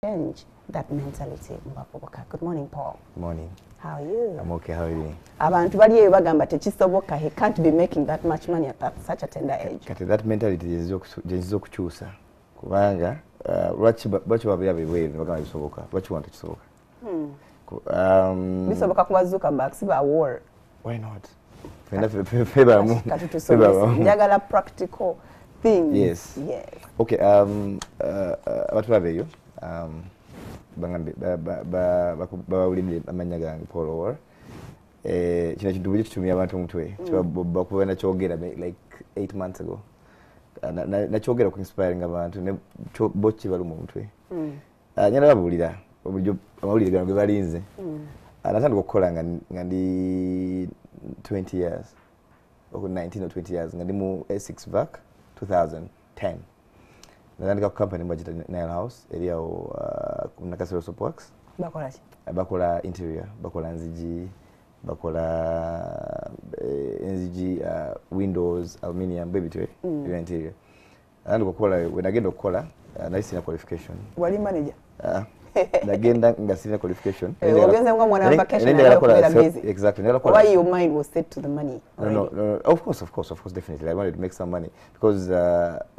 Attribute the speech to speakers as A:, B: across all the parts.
A: change that mentality. Omuvubuka. Good morning, Paul.
B: Good morning.
A: How are you?
B: I'm okay. How are you doing?
A: Abantu bali eyo bagamba tekisoboka, he can't be making that much money at such a tender age.
B: Kati that mentality is okukyusa. Kubanga lwaki babira bebweru bagamba bisoboka. Lwaki wanta kisoboka?
A: Bisoboka kubazuka back siba war.
B: Why not? Feba mu.
A: Njagala practical things.
B: Yes.
A: Yes.
B: Okay, abantu babeyo bangambe bawulire amanya gange Paul Owar. Kino kintu buli kitumya abantu mutwe. Bakubona kyogera like 8 months ago. Na kyogera ku inspiring abantu ne bochi balu mutwe. Nyana babulira obulijjo amawulire gange balinze. Natandika okukola nga ndi 20 years or 19 or 20 years nga ndi mu A6 VAC 2010. Natandika ku company budget nail house area Nakasero Soapworks.
A: Bakola ki?
B: Bakola interior, bakola nzigi, bakola nzigi, windows, aluminium, baby tray, interior. Natandika okukola when agenda okukola nalisina qualification.
A: Wali manager?
B: Nagenda nga sina qualification.
A: Ogenze nga mwana wa vacation.
B: Exactly.
A: Why your mind was set to the money?
B: No. Of course, definitely. I wanted to make some money because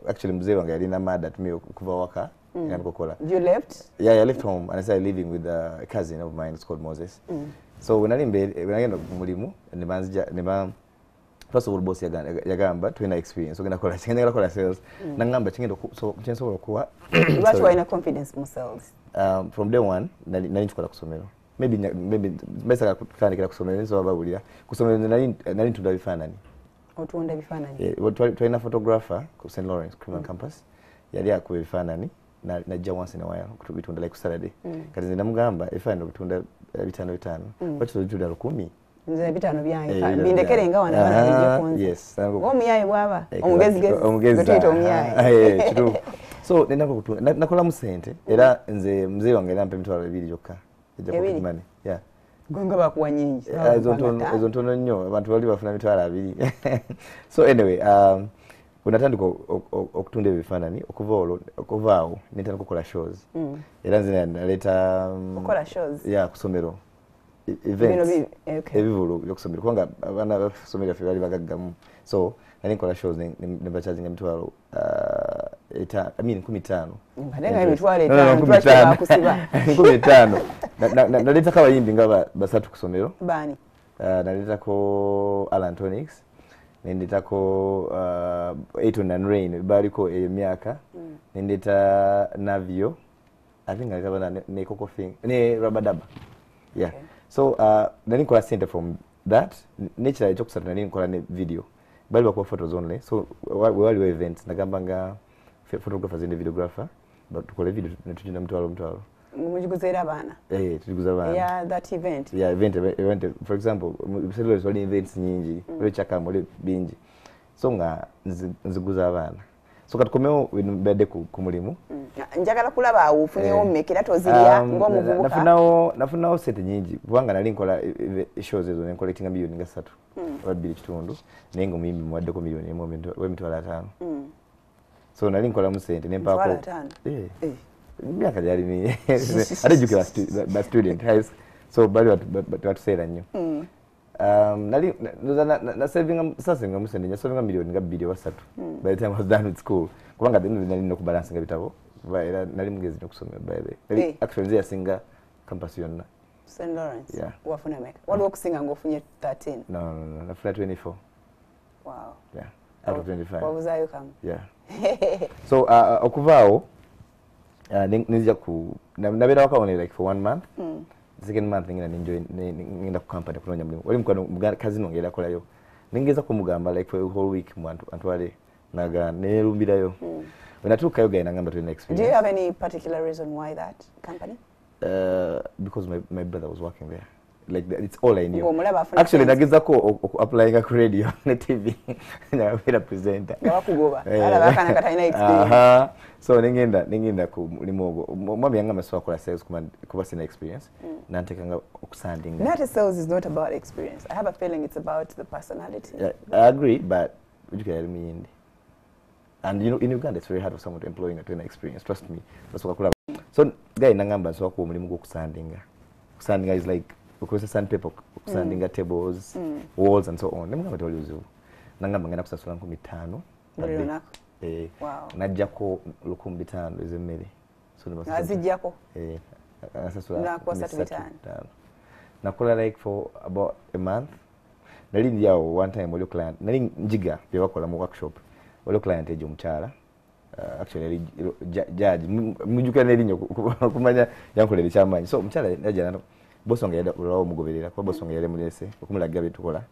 B: actually mzee wange alina mad at me kuva waka.
A: You left?
B: Yeah, I left home and I started living with a cousin of mine. It's called Moses. So when I get mulimu, first of all, boss yagamba twina experience. So ngenda kola sales. Nangamba chingendo so chenso okuwa.
A: Lwaki wina confidence mu sales?
B: From day one nali nchikola kusomero. Maybe mbesa kutandikira kusomero so babulira. Kusomero nali ntunda bifanani.
A: Otunda bifanani.
B: Yeah, twina photographer ku St. Lawrence Criminal Campus. Yali akuwe bifanani na once in a while kutubitunda like Saturday. Kati ndamugamba ifano bitunda bitano. Wacho bitunda 10.
A: Nze bitano byange bindekere nga wana bana konza.
B: Yes.
A: Omuyayi bwaba. Omugezi gutito omuyayi.
B: True. So nenda kutunda nakola mu sente era nze mzee wange nampe mitwalo 2 jokka. Eja money. Yeah.
A: Gonga bakuwa nyingi.
B: Ezo ntono nnyo abantu bali bafuna mitwalo 2. So anyway, unatandika okutunda ebifaananyi okuvaawo nentandika okukola shows. Era nze naleta
A: okola shows.
B: Yeah, kusomero. Events. Ebivulu byokusomero kubanga abaana basomero ffe bali bagaggamu. So nali nkola shows nebacharginga mitwalo 15.
A: Mbadenga emitwalo 5 bakusiba.
B: 15. Naleta kabayimbi nga basatu kusomero.
A: Bani?
B: Naleta ko Alan Tonix. Nendetako Aiton and Rain baliko emyaka. Nendeta Navio. I think I have ne Coco Thing. Ne Rabadaba. Yeah. Okay. So nani nkola center from that. Nature jokusatu nani nkola ne video. Bali bakwa photos only. So wali we events nagamba nga photographers and videographer. But tukola video netujina mtwalo.
A: Mujiguzera abana.
B: Tujiguza abana.
A: Yeah, that event.
B: Yeah, event. For example, celebrities wali events nyingi. Wali chakama wali bingi. So nga nziguza abana. So katukomeo bede ku mulimu.
A: Njagala kulaba awufunye omekera tozirya ng'omuvubuka.
B: Nafunao sente nyingi. Kubanga nali nkola shows ezo nkoletinga milioni nga 3. Wabili kitundu. Nengo mimi mwaddeko milioni mitwalo 5. So nali nkola mu sente nempako. Miaka jali ni adejukira student high school. So bali batusera nnyo. Nali na saving musende nya saving milioni nga 2 by the time I was done with school. Kubanga then nali nokubalance nga bitabo. Era nali mugezi nokusomera by the way. Actually nzi asinga campus yonna.
A: St. Lawrence.
B: Yeah.
A: Wafuna meka. Wali okusinga ngofunye 13.
B: No, nafuna 24.
A: Wow.
B: Yeah. Out of 25.
A: What was I come?
B: Yeah. So okuvaawo nizija ku nabera waka only like for 1 month. The second month ngenda ku company kunonya mulimu. Wali mukwana kazi nongera kolayo. Ningeza kumugamba like for a whole week mu antwale naga nerumbirayo. When I took yoga in Angamba to the experience.
A: Do you have any particular reason why that company?
B: Because my brother was working there. Like it's all I knew. Actually, nageza ko applying ku radio na TV. Na vera presenter.
A: Wakugoba. Ala bakana kataina experience.
B: So ningenda ku limogo. Mwami yanga maswa kola sales kuba sina experience. Nantekanga okusandinga.
A: Not sales is not about experience. I have a feeling it's about the personality.
B: Yeah, I agree, but you can help me. And you know, in Uganda, it's very hard for someone to employ an experience. Trust me. That's what I So guy nangamba so ko mulimu go kusandinga. Kusandinga is like because sandpaper kusandinga tables, walls and so on. Nemugamba toli uzibu. Nangamba ngenda kusasula 15.
A: Buli lunaku.
B: Wow. Najjako 15 ezemmere. So
A: nazijjako.
B: Asasula.
A: Na
B: Nakola like for about a month. Nali ndiawo one time oli client. Nali njiga bye bakola mu workshop. Oli client ejo mchala. Actually judge mujuka nelinyo kumanya yankolera kyamanyi. So mchala yaja nano boss wange yada ulawo mugoberera kwa boss wange yale mulese okumulaga bye tukola.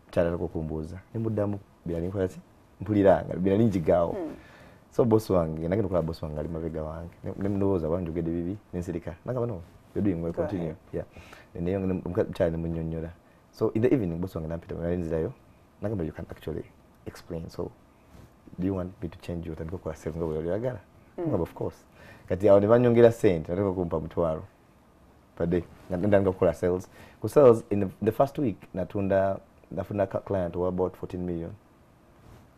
B: Mchala lako kumbuza. Nemuddamu byali nkola ati mpuliranga byali njigawo. So boss wange nagenda kola boss wange ali mabega wange. Nemndoza banjogede bibi nensirika. Nakaba no. You're doing well, continue. Yeah. And then mchala munyonyola. So in the evening boss wange nampita nalinzirayo. Nakaba you can actually explain. So do you want me to change your tandiko kwa sales ngabo yagala? Of course. Kati awo ne banyongera sent nataka kumpa mtwaro per day. Ndanga kwa sales. Ku sales in the first week nafuna client who about 14 million.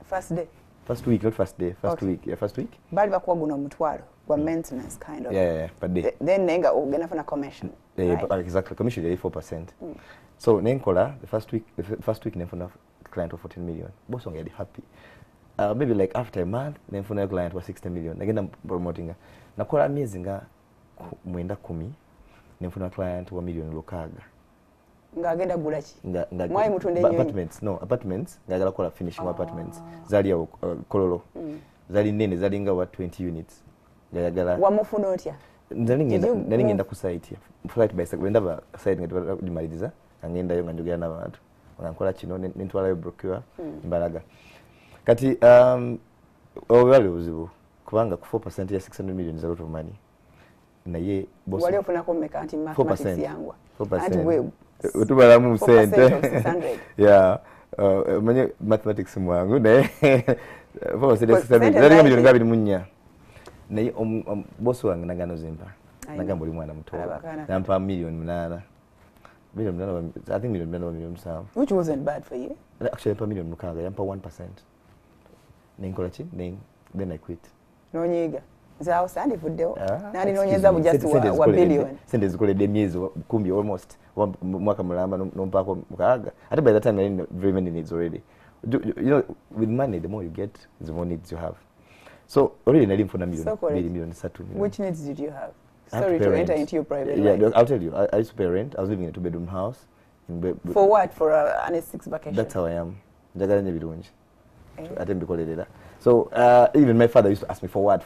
A: First day.
B: First week, not first day. First week. Yeah, first week.
A: Bali bakuwa guna mtwaro kwa maintenance kind of.
B: Yeah, per day.
A: Then nenga ugena funa commission.
B: Yeah, right? Exactly. Commission is 4%. So nenkola the first week nafuna client of 14 million. Boss wange happy. Maybe like after a month, then for a client was 60 million. Again, I'm promoting. Nakola amazing mwenda 10, then for a client 1 million lokaga.
A: Ngagenda gulachi. Mwai mutunde nyo.
B: Apartments, no, apartments. Ngagala kola finishing apartments. Zali ya kololo. Zali nene, zali nga 20 units. Ngagala.
A: Wamufuna otya.
B: Nali ngenda ku site ya. Flight by site. Wenda ba site ngati dimaliza. Ngenda yo nganjogera n'abantu. Ngankola kino nentwala yo brochure mbalaga. Kati obali uzibu kubanga ku 4% ya 600 million is a lot of money. Na ye boss
A: wali ofuna ko meka anti mathematics yangwa.
B: 4%.
A: Anti we
B: utubala mu sente.
A: 600.
B: Yeah. Manye mathematics mwangu na 4% ya 600 million million ngabi munya. Na ye boss wange nagano zimba. Nagamba oli mwana muto. Nampa million 8. Million 8, I think million 7.
A: Which wasn't bad for you.
B: Actually per million mukaga yampa 1%. Nenkola chi then I quit.
A: No nyiga. Zao sandi video. Nani nonyeza bujasi wa billion.
B: Sende zikole myezi 10 almost. Mwaka mulamba nompako mukaga. At by that time I had very many needs already. You know, with money the more you get, the more needs you have. So already I didn't for million.
A: Which needs did you have? Sorry to enter into your private life.
B: Yeah, I'll tell you. I used to pay rent. I was living in a 2-bedroom house.
A: For what? For an 6 vacation?
B: That's how I am. So even my father used to ask me for what?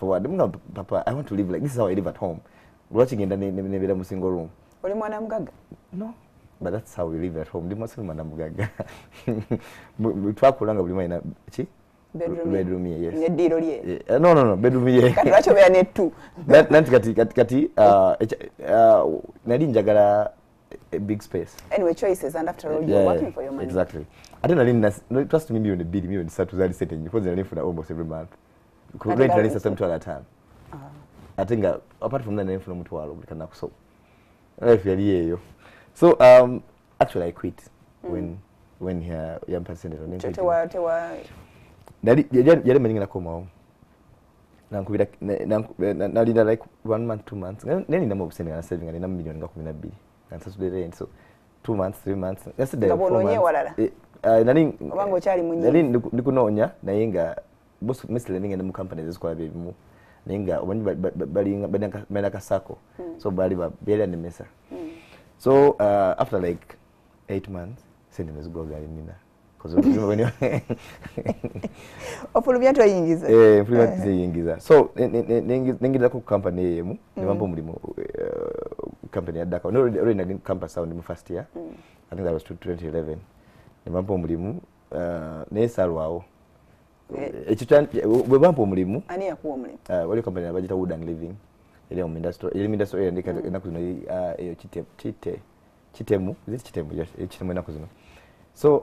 B: Papa, I want to live like this is how I live at home. Watching in the single room. No, but that's how we live at home. No, bedroom yes. No, bedroom yes. Njagala a big space.
A: Anyway, choices, and after all, you're working for your money.
B: Exactly. I don't trust me million start to that setting because they're for almost every month. Could rent at least some to at a time. I think apart from that, I'm from Mutwalo, we can so. So actually I quit when here young person yale meninga nakoma nankubira nalinda like 1 month 2 months neni na mobuseni na saving na million nga 12 and so the rent so 2 months 3 months that's the 4 months nani
A: obango chali munyi
B: nani ndikunonya nayenga boss misleading in the companies ezikola bimu ninga obanyi bali kasako so bali bela ne mesa so after like 8 months sending us go gali nina because when you
A: ofulubya to yingiza
B: fulubya yingiza so ningiza ku company yemu nibambo mulimo company ya Dakar no already in campus sound in first year I think that was 2011 nibambo mulimo nesalwawo ekitan bwebampo mulimu
A: ani yakuwa mulimu
B: wali company abajita wood and living ile mu industry ile ndika nakuzino eyo kitemu nakuzino so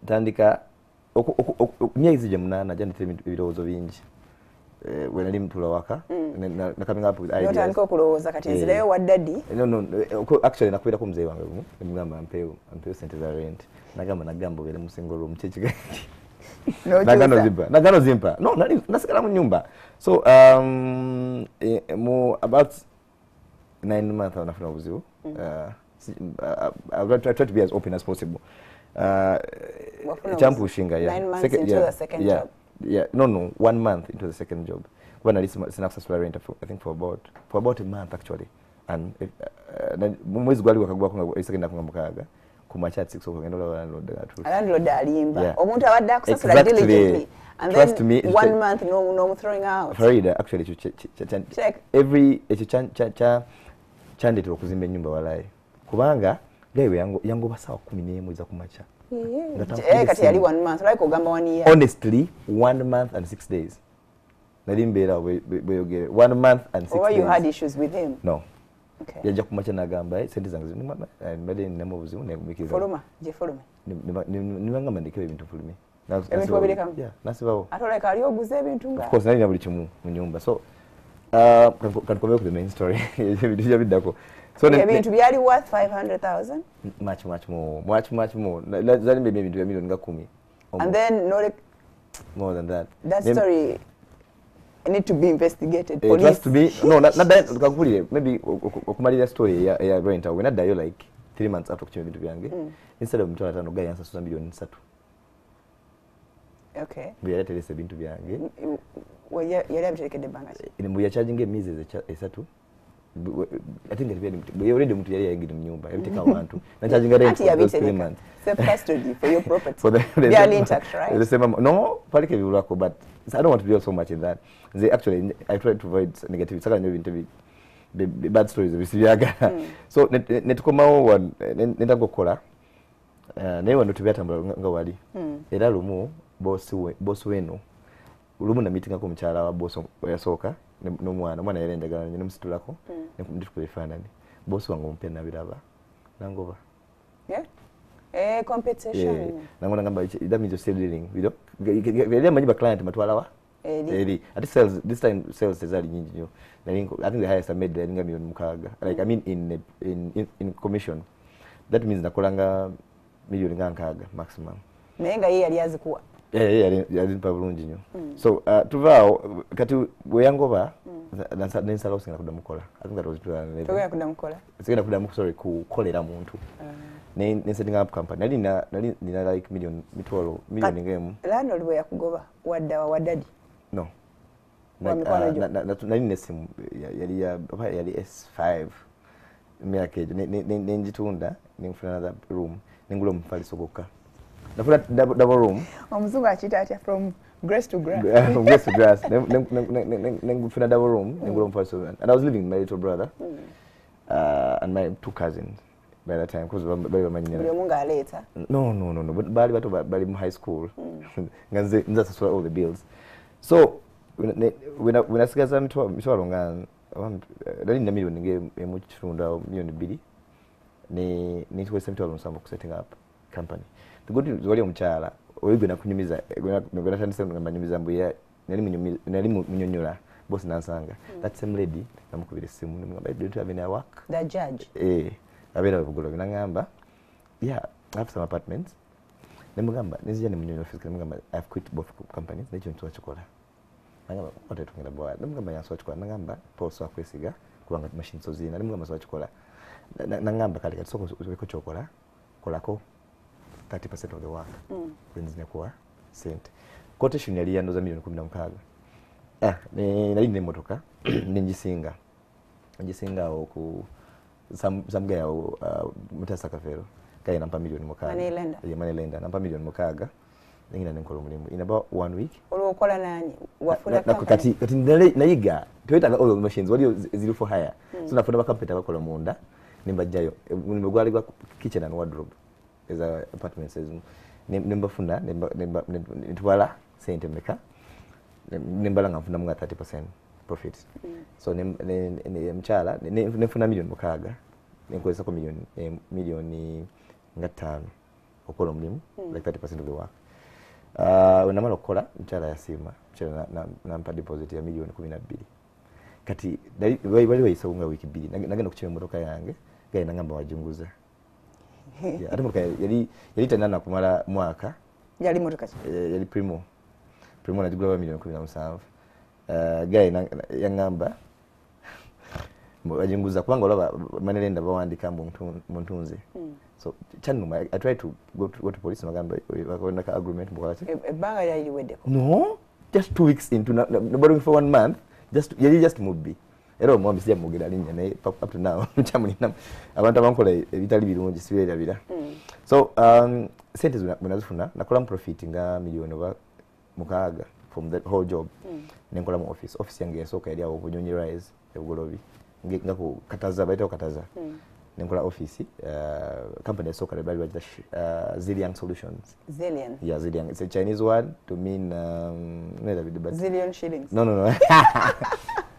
B: tandika myezi je munana jani temi birozo bingi when ali mtula waka na coming up with ideas
A: notandika okulowoza kati nzireyo wa daddy
B: no actually nakwira ku mzee wange ngamba ampeyo sente za rent nagamba bele mu single room chichi nagano zimpa no nasigala mu nyumba. So about 9 months nafuna obuzibu. I'll try to be as open as possible. Champushinga,
A: 9 months into the second job.
B: Yeah, no, 1 month into the second job. When I did some successful rent, I think for about a month actually. And mwezi gwali wakagwa kunga second kunga mukaga kumacha 6 okugenda
A: landlord alimba omuntu abadde akusasula diligently and
B: trust
A: then
B: me,
A: 1 month no throwing out.
B: Farida actually check every chandidate okuzimba ennyumba walayi kubanga lewe yango basawa 11 za kumacha
A: kati yali 1 month like ogamba 1 year.
B: Honestly 1 month and 6 days nalimbera bweyogere 1 month and 6 days.
A: Or you had issues with him?
B: No.
A: Okay.
B: Yajja kumacha nagamba sente zange zino mbade nemo buzimu nemumikiza
A: foluma je foluma
B: nimangamba ndikewe ebintu fulumi
A: ebintu babirekamu
B: nasibawo
A: atoleka ali oguze ebintu nga
B: of course nali na buli kimu mu nyumba so can come to the main story ebintu byabiddako so
A: ebintu byali worth 500,000
B: much more zali mbebe ebintu bya milioni nga 10
A: and then no
B: more than that
A: story need to be investigated.
B: Police. It has to be no not that maybe okumalira story ya rent when I die like 3 months after kuchima bintu byange instead of mtu atano guy answer milioni 3.
A: Okay.
B: Buyalete lese bintu byange.
A: Yali abitekedde banga.
B: Ine mbuya charging emyezi esatu. I think we already mtu yali yengidi mu nyumba yabiteka abantu na charging rent for 3 months.
A: Self custody for your property. They are intact, right?
B: The same no palike bilako but I don't want to dwell so much in that. They actually I try to avoid negative. Saka nyo bad stories bisibyaga. So netukomao netago kola. Naye wano tubyatambula nga wali. Era lumu boss weno. Lumu na meeting ako mchala wa boss yasooka n'omwana yali endagala ne musitulako nditukubifaanani. Boss wange ompena biraba. Nangoba.
A: Yeah. Competition.
B: Nango ngamba that means you're still dealing, you know. Gele manyiba client matwala wa. Eri. At sales this time sales tezali nyingi nyo. I think the highest I made there nga milioni mukaga. Like I mean in commission. That means nakolanga milioni nga nkaga maximum.
A: Nenga yali yazikuwa.
B: Yali pabulungi nyo. So tuvao kati weyangoba nansala osinga kudamukola. I think that was 2011.
A: Toya kudamukola.
B: Sigenda kudamukola sorry kukolera muntu. Ne setting up company nina like million ngemu
A: landlord we yakugoba wadadi
B: no nali nesimu yali S5 miaka ne njitunda ningufuna another room ningulo mfali sogoka nafuna double room
A: omuzungu achita atya from grace to grass
B: from grace to grass ningufuna double room ningulo mfali sogoka and I was living with my little brother and my 2 cousins by that time because bali bamanyina
A: munga aleta
B: no but bali mu high school nganze nza all the bills so when I sigaza mitwalo nga dali na milioni nge mu kitunda milioni 2 ne tuwese mitwalo nsamba ku setting up company the good news wali omuchala oyigwe kunyumiza ngona tandise ngambanyumiza mbuya nali munyonyola boss nansanga that same lady namukubira simu nimugamba don't have any work
A: the judge
B: abera bugolo binangamba yeah I have some apartments nemugamba nizija ne munyonyo office nemugamba I've quit both companies ne joint wachokola nangamba what are you talking about nemugamba yaso wachokola nangamba poso akwesiga kubanga machine so zina nemugamba so wachokola nangamba kale kati soko weko chokola kolako 30% of the work kwenzine kwa cent quotation yali yandoza milioni 16 nali ne motoka ninjisinga oku some guy mutasa kafero guy nampa milioni mukaga money lender nampa milioni mukaga ngina nenkola mulimu in about 1 week
A: olokola nani wafuna
B: kati na yiga toyita all the machines wali zero for hire so nafuna bakampeta bakola munda nimbajjayo nimegwali kwa kitchen and wardrobe as a apartment says nimbafuna ntwala sente meka nimbala ngafuna mga 30% profit so mchala nefuna milioni mukaga nenkozesa ko milioni nga 5 okola omulimu like 30% of the work when amala okola mchala yasima mchala nampa deposit ya milioni 12 kati bali wayisaunga wiki 2 nagenda kuchima motoka yange gaina ngamba wajunguza ate motoka yali tanana kumala mwaka
A: yali motoka ki
B: yali primo najigula $1,17 million guy yangamba ajinguza kubanga olaba manelenda bawandika mbu muntunze so chanuma I tried to go to police magamba bakona ka agreement mbukalati
A: ebanga yali weddeko
B: no just 2 weeks into nobody for 1 month just moved era omwami sija mugera linnya naye up to now chamulina abantu abankola ebitali birungi siberabira so sente zinazifuna nakola profit nga milioni oba 6 from the whole job nenkola mu office yange yasooka yali awo kunyonyi rise ebugolobi nga ku kataza baita kataza nenkola office company yasooka bali bajja Zillion Solutions. Yeah, Zillion, it's a Chinese word to mean
A: zillion shillings.
B: No.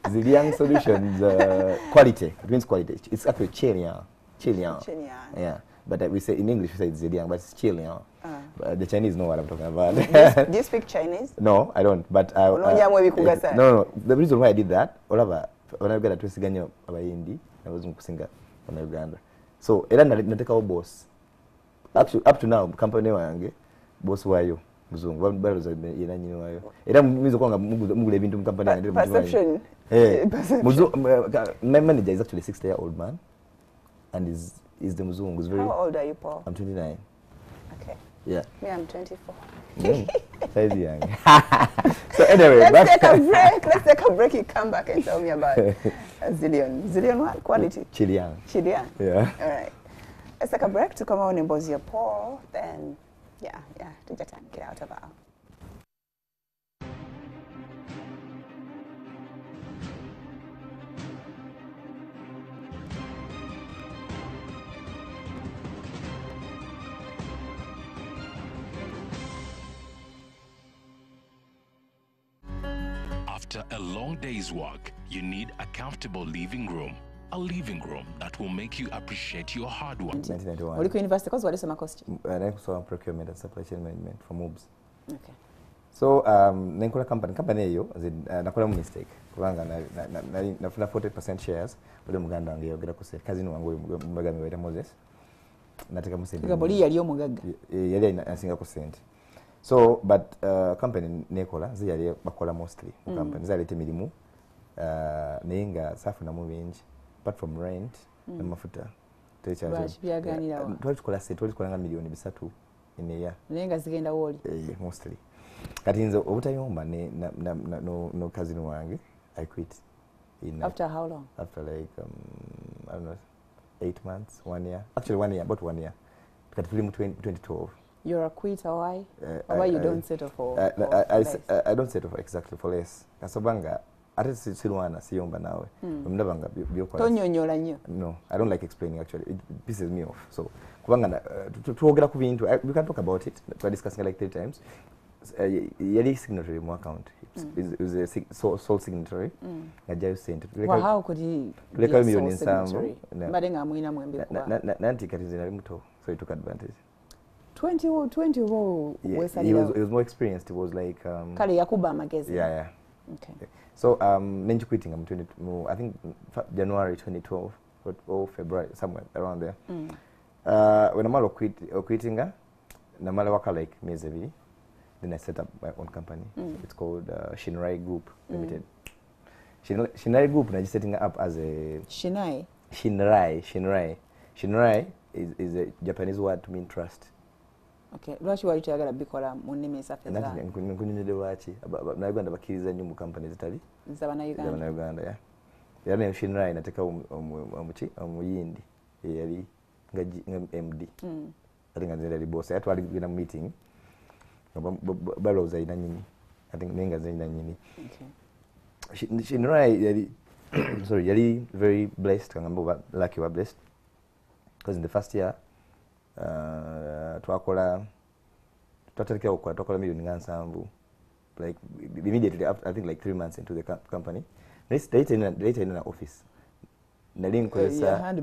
B: Zillion Solutions, quality. It means quality. It's actually Chilian. Yeah, but we say in English we say it's Zillion, but it's Chilian. The Chinese know what I'm talking about.
A: Do you speak Chinese?
B: No, I don't. But no. The reason why I did that, when I got to Siganyo abayindi, I was kusinga on Uganda. So era nateka boss. Actually, up to now, company wange boss wayo. Muzungu baloza yena nyino wayo era mizo kwanga mugule bintu mu company and
A: perception
B: my manager is actually a 60-year-old man and is the muzungu is very.
A: How old are you, Paul?
B: I'm 29.
A: Okay.
B: Yeah,
A: me I'm 24.
B: Very young. So anyway,
A: let's take a break. You come back and tell me about Zillion what quality?
B: Chilian.
A: Yeah. All right, let's take a break to come on and buzz your Paul, then yeah, take your time, get out of our.
C: After a long day's work, you need a comfortable living room. A living room that will make you appreciate your hard work.
B: 1991.
A: What university course? What is my cost?
B: I saw procurement and supply chain management from MWASUZE.
A: Okay.
B: So nenkola company eyo nakola mu mistake kubanga nafuna 40% shares bali muganda wange yogera ku set kazini wange muganda waita Moses nateka mu sente
A: gaboli yali omugagga
B: yali asinga ku sente. So but company nekola ziyali bakola mostly company zalete milimu nenga safuna mu bingi apart from rent n'amafuta twalikola nga milioni 3 in a year
A: nenga zigenda woli
B: mostly kati nze obutayomba no cousin wange I quit
A: after how long?
B: After like I don't know 8 months, 1 year, actually 1 year, about 1 year kati tuli mu 2012.
A: You're a quitter, why? Why you don't settle for less?
B: I don't settle for exactly for less kasobanga ate silwana siyomba nawe mndabanga byokola
A: tonyonyola nnyo.
B: No, I don't like explaining actually, it pisses me off. So kubanga tuogera ku bintu we can talk about it, we're discussing like 3 times. Yali signatory mu account, it was a sole signatory ngajayo sente
A: how could he
B: tuleka milioni 7
A: mbade nga mwina mwembe kuba
B: nanti kati nze nali muto, so he took advantage.
A: 20
B: he was more experienced. It was like
A: kale yakuba amagezi.
B: Yeah.
A: Okay.
B: So nenji quitting I think January 2012 or February, somewhere around there. When I'm quitting namala waka like miezi ebiri, then I set up my own company. It's called Shinrai Group Limited. Shinrai Group na setting up as a Shinrai is a Japanese word to mean trust.
A: Okay, lwaki wali tuyagala bikola mu nnimi ezaffe za
B: nkunyonyodde lwaki Uganda bakkiriza nnyo mu company zitali
A: z'Abannayuganda.
B: Era ne Shinrai inateeka omuyindi eyali nga MD ate nga nze yali boss era twali kugenda mu meeting balowooza alina nnyini ate naye nga nze nina nnyini. Shinrai yali very blessed, kangamba oba lucky oba blessed, because in the first year twakola milioni nga 7 like immediately after, I think like 3 months into the company. Later in an office nali nkozesa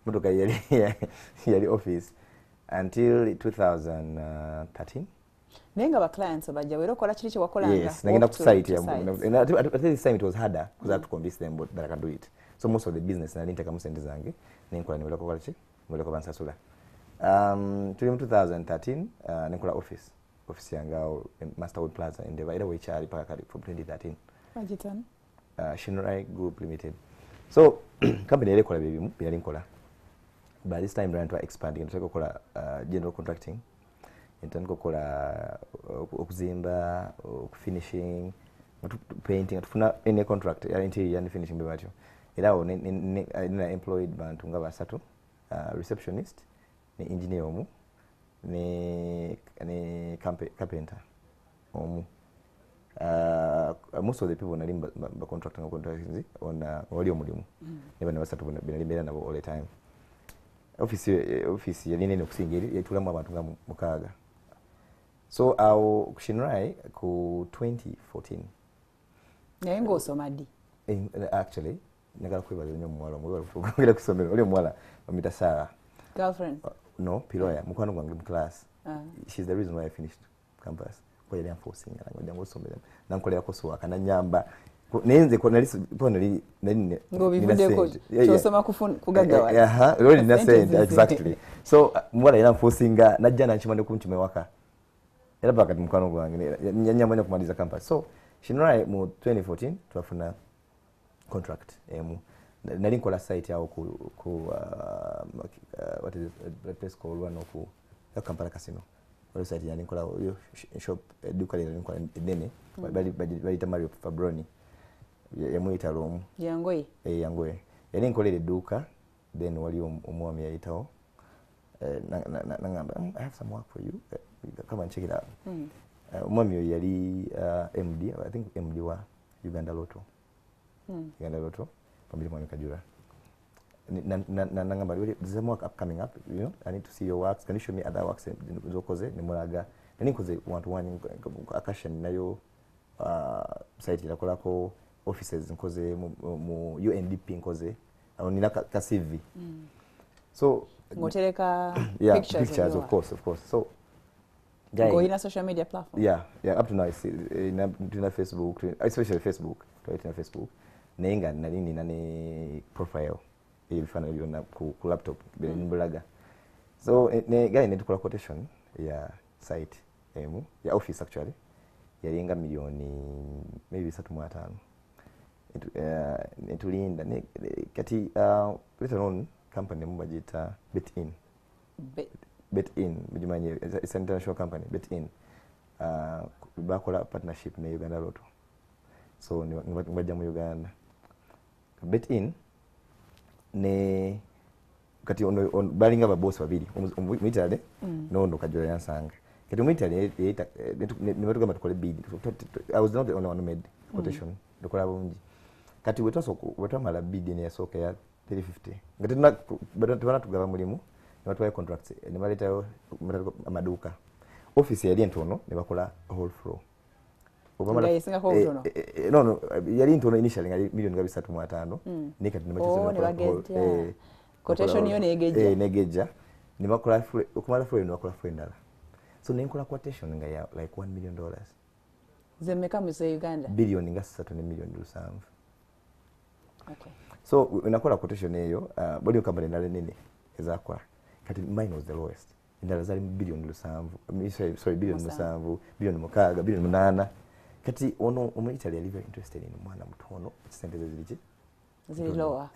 B: motoka yali office until 2013.
A: Nenga ba clients bajja wero kola kiri kye wakolanga.
B: Yes, nagenda ku site and at this time it was harder because I had to convince them that I can do it. So most of the business nali nteka mu sente zange nenkola ni wela kola ki wela ko bansasula. tuli mu 2013 nenkola office yange awo Masterwood Plaza Endeavour era wekyali paka kali from 2013
A: Bagitan
B: Shinrai Group Limited. So company yali kola bibimu byali nkola, by this time trying to expand into kola general contracting, intandika kola okuzimba, finishing, painting, atufuna any contract ya interior and finishing bebatyo. Era awo nina employed bantu nga basatu, receptionist, ne engineer omu, ne carpenter omu. Most of the people nali ba contracting on wali omulimu. Neba ne basatu binali bera nabo all the time. Office yali nene okusinga yatulamu abantu nga mukaaga. So awo Shinrai ku 2014.
A: Naye ng'osoma ddi?
B: Actually nagala kwebaza nnyo omuwala omwera kusomero oli omuwala bamuyita Sarah.
A: Girlfriend?
B: No, Piloya, mukwano gwange mu class. She's the reason why I finished campus. Kwa yali enforcing nga ngosomera nankolerako soaka nanyamba nenze ko nali
A: ngobivuddeko kyosoma kugaggawa
B: really na said exactly. So muwala yali enforcinga najja nanchimande kuntume waka era bakati mukwano gwange nyanyamanya kumaliza campus. So Shinrai mu 2014 twafuna contract emu nali nkola site yawo ku what is the place called one of Kampala Casino. Website yali nkola yo shop duka lile nkola nene bali Mario Fabroni yamuyita Rome
A: yangoye
B: yangoye yali nkolera duka, then wali omwami yayitawo nangamba I have some work for you, come and check it out. Omwami yali MD, I think MD wa Uganda Lotto. Uganda Lotto pambili mwami Kajura. Nangamba there's some work coming up, you know, I need to see your works, can you show me other works zokoze nemulaga nani koze one akashan nayo site lakolako offices nkoze mu UNDP nkoze nina ka CV. So ngotereka pictures of course. So
A: go in a social media platform.
B: Yeah, up to now in Facebook, especially Facebook, to Facebook. Nenga nalini nani profile ilifana yona ku laptop bele nimbulaga. So ne guy netukola quotation ya site ya office actually yalinga milioni maybe 3.5 netulinda kati later on company mubajita bet in mujimanye it's an international company bet in bakola partnership na Uganda Lotto. So ngbaja mu Uganda bet in ne kati on balinga ba boss babiri mwitale no kajura yansanga kati mwitale nimatuka matukole bid. I was not the only one who made quotation dokola bungi kati wetwa mala bid ne yasoka ya 350 ngati tuna tugaba mulimu ne contracts ne baleta amaduka office yali entono ne bakola whole floor. No, yali ntono initially ngali milioni ngabi 3.5 nekati
A: ne quotation yo
B: negeja ne bakola okumala floor ne bakola floor ndala. So nenkola quotation nga ya like $1 million.
A: Zemmeka mu Uganda
B: billion nga 3 million lusanvu.
A: Okay.
B: So unakola quotation eyo body company nale nene ezakola kati mine was the lowest ndala zali billion lusanvu. Sorry billion lusanvu, billion mukaga, billion munana. Kati ono Italy ali very interested in mwana mutono sente zili
A: lower.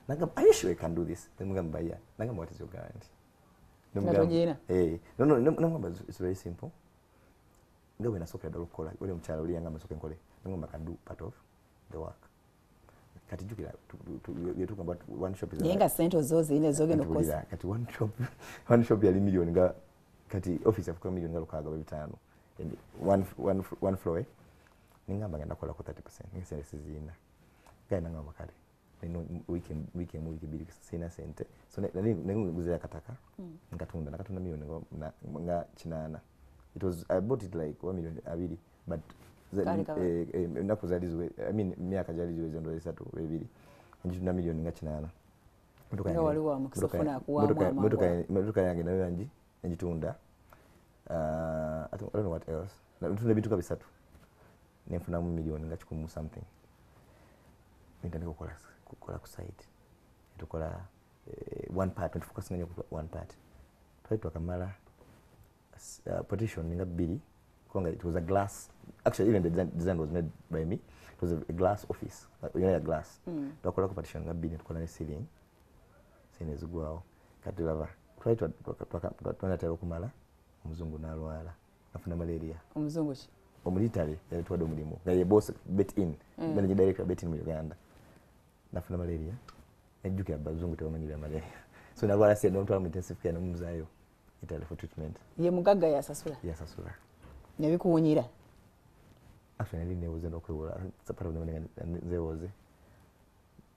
B: Nanga are you sure you can do this? Ngamba yeah. Nanga what is your guarantee? No, it's very simple. Ngawe nasoka dalo kola ule mchalo uli yanga masoka nkole. Ngamba can do part of the work. Kati jukira you talk about one shop is
A: yenga sente zoze ine zoge nokosa.
B: Kati one shop ya million nga kati office afika million nga lukaga babitano. And one floor ningamba ngenda kola ko 30% ngisele sizina gaina ngamba kale weekend bili sina sente so ninguzira kataka nakatunda milioni nga chinana. It was I bought it like 1 million abili but nakuzalizwe I mean miaka jalizwe zendo 3 bebili njituna milioni nga chinana motoka yange nayo yanji njitunda. I don't know what else. Ntunda bituka bisatu. Nefuna mu milioni nga 10 something. Nitandika kukola ku site. Tukola one part, focus nganya ku one part. twali twakamala partition nga bbiri kubanga it was a glass, actually even the design was made by me. It was a glass office, a glass. Twakolako partition nga bbiri tukola ne ceiling ezigwawo kati laba twali twanatera okumala omuzungu n'alwala afuna malaria.
A: Omuzungu ki?
B: Omulitale yali tuwadde omulimu nga ye boss bet in managing director bet in mu Uganda nafuna malaria najjukira abazungu tebamanyi bya malaria so nalwala sente n'omutwala mu intensive care n'omuzaayo Italy for treatment.
A: Ye mugagga yasasula?
B: Yasasula.
A: Ne bikuwunyira?
B: Actually nali neewoze n'okwewola sapata nzeewoze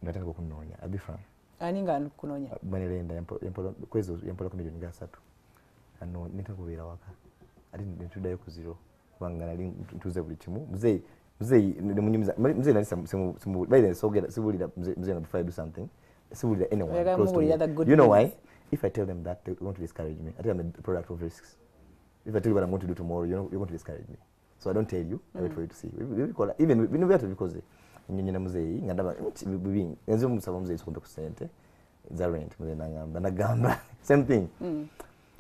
B: natandika okunoonya I'll be frank.
A: Ani nga kunoonya?
B: Banelenda yampola ku milioni nga 3 ano nitaka kubeera waka ati netuddayo ku zero kubanga nali ntuze buli kimu muzeeyi nemunyumiza muzeeyi nali simubaire sibulira muzeeyi nga before I do something sibulira anyone close to me. You know why? If I tell them that, they're going to discourage me. I tell them I'm a product of risks. If I tell you what I'm going to do tomorrow, you're going to discourage me. So I don't tell you. I wait for you to see. Even we know better because nyina muzeeyi nga ndaba bibingi enzo musaba muzeeyi sokonda ku sente za rent muzeeyi nagamba same thing.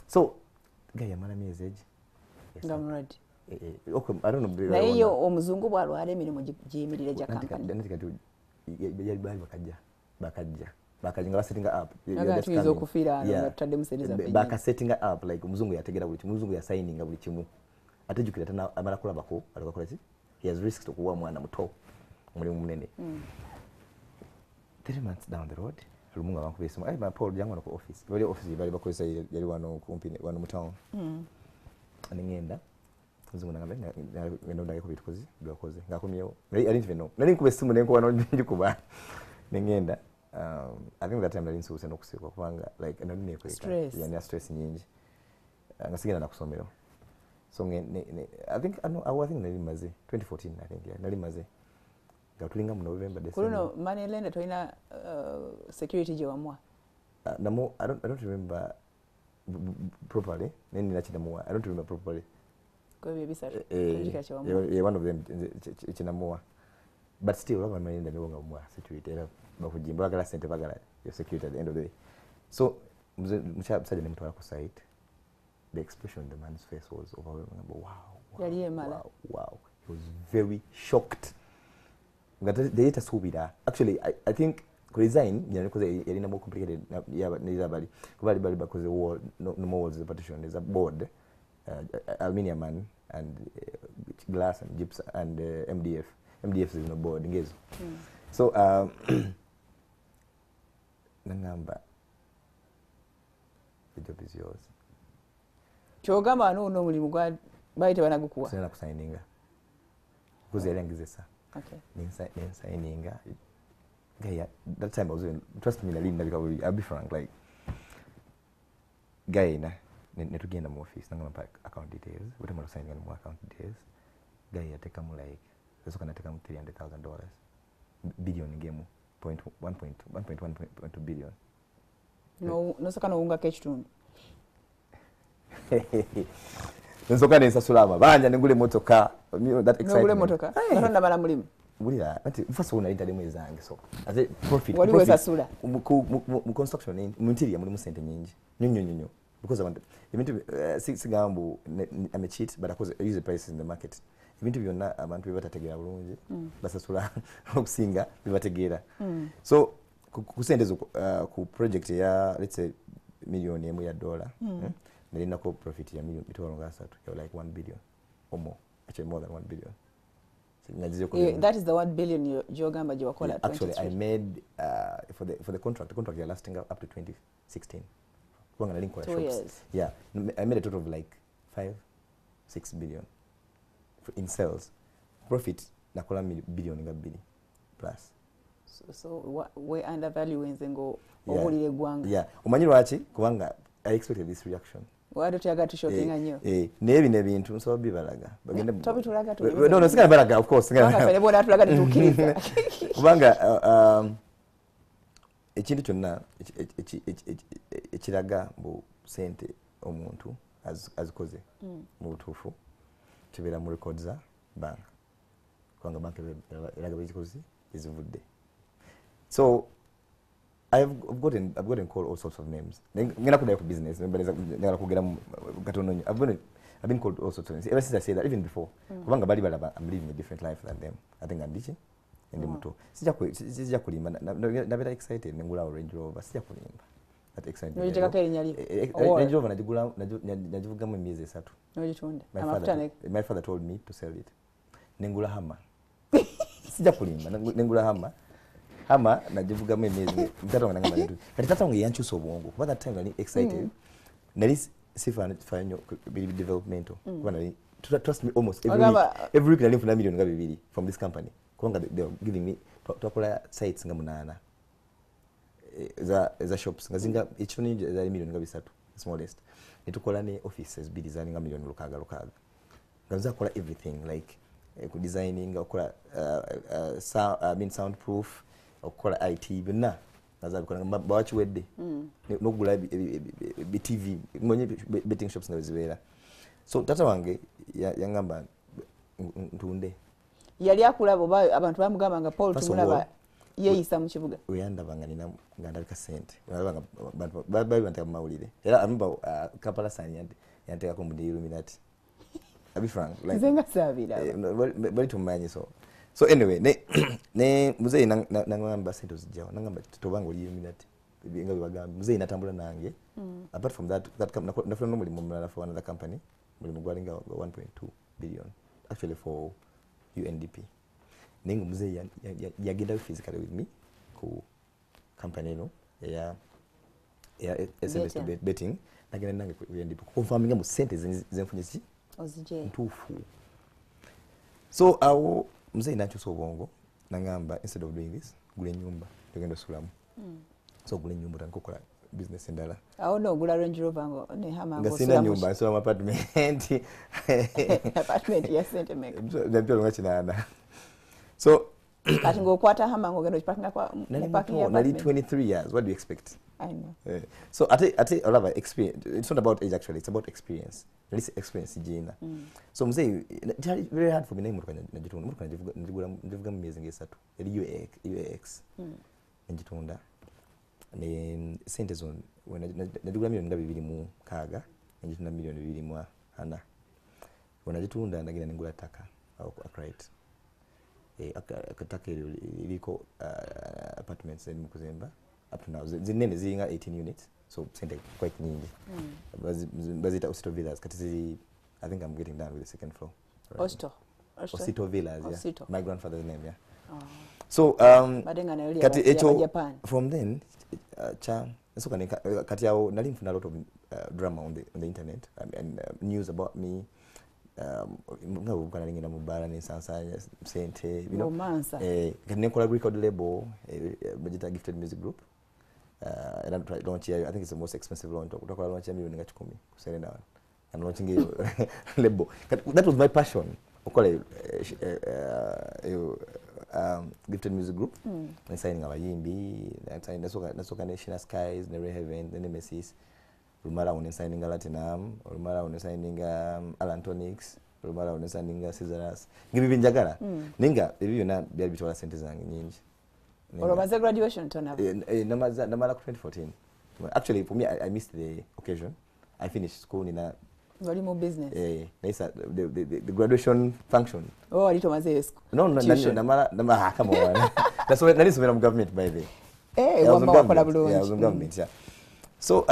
B: So guy yamala myezi egi
A: ngamradi
B: okay I don't know
A: naye yo omuzungu bwalwala emirimu giyimirire gya kampani
B: yali bakajja nga basettinga up
A: tuyinza okufiira natadde museriza
B: bakasettinga up like omuzungu yategera buli kimu omuzungu yasayininga buli kimu ate jjukira amala kulabako alikakola ki he has risked okuwa mwana muto omulimu munene 3 months down the road lumu nga bankubira esimu Paul jangu wano ku office bali office bali bakozesa yali wano kumpi wano mu town anengenda omuzungu nagamba ngenda ondageko bitukozi byakoze ngakomyewo I didn't even know nali nkuba esimu nenkuba njikuba nengenda I think that time nali nsuuse n'okusiikwa kubanga like nali neekweka yani stress nyingi nga sigenda nakusomero so I think nali maze 2014 I think nali maze nga tulinga mu November December
A: kuno Manelenda toina security gye wamwa
B: namo I don't remember properly nini nachinamuwa I don't remember properly
A: kwa hivyo bisatu
B: one of them chinamuwa but still lava Manelenda niwo nga mwa security era bakujimba bagala sente bagala your security at the end of the day so msajja ne mutwala ku site the expression on the man's face was overwhelming. Wow. He was very shocked. They subira. Actually, I think resign because it's more complicated. Because the wall, no more walls, the partition. There's a board, aluminium and glass and gypsum and MDF. MDF is no board. So Nangamba, the job is yours.
A: Kyogamba no mulimu gwa bayite banagukuwa.
B: Sina kusigninga. Kuzi yalengezesa.
A: Okay.
B: Signinga. Guy, that time I was in, trust me, I'll be frank, like guy na netugenda mu office nangamba account details. What am I signing on more account details? Guy ateka mu like so kana ateka mu $300,000. Billion game 1.2 billion.
A: No sakana unga kechitundu.
B: Nsoka nensasula amabanja nengule motoka that excitement.
A: Nengule motoka. Naronda bala mulimu.
B: Bulira ati first one ayita demo ezange so as a profit.
A: Wali wesasula.
B: Mu construction in mu interior mulimu sente nyingi. Nyonyo because I want ibintu sigambu I'm a cheat but because I use the prices in the market. Ibintu byonna abantu bibatategera bulungi basasula okusinga bibategera. So ku sente zo ku project ya let's say $1,000,000 nako profit ya like 1 billion or more, actually more than 1 billion. So
A: that is the 1 billion Jogamba Jiwakola.
B: Actually, I made for the contract you're lasting up to 2016.
A: 2 years.
B: Yeah, I made a total of like 5-6 billion in sales. Profit nakola billion plus.
A: So we undervalue Nzengo obulire gwanga.
B: Yeah, umanyi lwaki kubanga I expected this reaction.
A: Wado tuyaga tushopping anyo.
B: Nebi nebintu nso bibalaga.
A: Bagenda tobi tulaga tu.
B: No, sikana balaga of course.
A: Banga fele bona tulaga tukiriza.
B: Kubanga ekintu kyonna ekiraga mbu sente omuntu azikoze mu butuufu kibeera mu records za bank. Kubanga bank eraga bezikoze ezivudde. So I've gotten called all sorts of names. Ngena kuda ku business, ngala kugera gatononyo. I've been called all sorts of names. Ever since I said that, even before. Kubanga bali balaba I'm living a different life than them. I think I'm ditching. Ndi muto. Sija kulimba. Na beta excited ngula Range Rover. Sija kulimba. That excited.
A: Nojitaka kali nyali.
B: Range Rover najivuga mu miezi 3.
A: Nojitonde.
B: My father told me to sell it. Nengula Hammer. Sija kulimba. Nengula Hammer. Hama najivuga mu miezi mtata wananga malitu. Kati tata wange yanchuso obwongo. By that time nali excited. Nali sifa fanyo developmental. Kubana trust me almost every week nali mfuna million nga 2 from this company. Kubanga they were giving me twakola sites nga 8. Za shops nga zinga each one za million nga 3 smallest. Nitukola ne offices bi designing nga million lukaga. Ngaza kola everything like designing okola soundproof okola IT bina naza bikola bawachi wedde no gula bi TV monye betting shops ngabizibera. So tata wange yangamba ntunde
A: yali akulabo ba abantu bamugamba nga Paul tumulaba yeyisa mu kibuga
B: uyanda bangana ngandalika sente bali bantaka mawulire era amba Kampala sanya yanteka ko mu Illuminati. I'll be frank like
A: zenga sabira
B: bali tumanyi so anyway ne muzeyi nangamba sente zijjawo nangamba tobanga oli Illuminati nga bibagamba muzeyi natambula nange apart from that nafuna mulimu mulala for another company mulimu gwalinga 1.2 billion actually for UNDP ningu muzeyi yagenda physically with me ku company no ya SMS betting nagenda nange ku UNDP confirming mu sente zenfunyisi
A: ozije
B: ntufu. So awo mzee nacho obwongo nangamba instead of doing this gule nyumba tugenda sulamu. So gule nyumba tankokola business endala.
A: Awo no gula Range Rover ngo ne hama ngo
B: sulamu. Nyumba so apartment.
A: Apartment ya sente meka.
B: Ndio ngachina. So
A: kati ngo kwata hama ngo gendo parking kwa parking ya
B: nali 23 years. What do you expect?
A: I know.
B: So ati all of experience. It's not about age actually, it's about experience. This experience jina. So mzee very hard for me name najitunga. Muruka najivuga miezi ngesatu. Eli UX. Njitunda. Ni sente zone najivuga milioni 2 mu kaga. Njitunda milioni 2 mu ana. Wanajitunda ndagina ningula taka au akrite. Akataka iliko apartments in Mukuzemba. Up to now zinene zinga 18 units, so sente quite nyingi. Bazita Osito Villas kati I think I'm getting done with the second floor. Right? Osito Villas, yeah.
A: Osito.
B: My grandfather's name, yeah. So kati echo from then so kati yao nalimfuna a lot of drama on the internet and news about me. Ngabukana lingina mubara ni sansanya sente, you know. Kati nekola record label Bajita Gifted Music Group. And I'm trying to launch here. I think it's the most expensive launch. I'm launch here million ngachi 10 kusele down. I'm launching a label. That was my passion. Okole Gifted Music Group. And signing abayimbi, and signing nasoka National Skies, Nere Heaven, the Nemesis. Rumara one signing Latinam, Rumara one signing Alantonics, Rumara one signing Caesaras. Give me Njagala. Ninga, if you na bia bitwala sente zange nyingi.
A: Or was a graduation turn up?
B: Namala 2014. Actually, for me, I missed the occasion. I finished school in a
A: very more business.
B: The graduation function.
A: Oh, I didn't want to say school.
B: No, Namala, come on. That's what that is when I'm government, by the way.
A: I was
B: in government, yeah. So,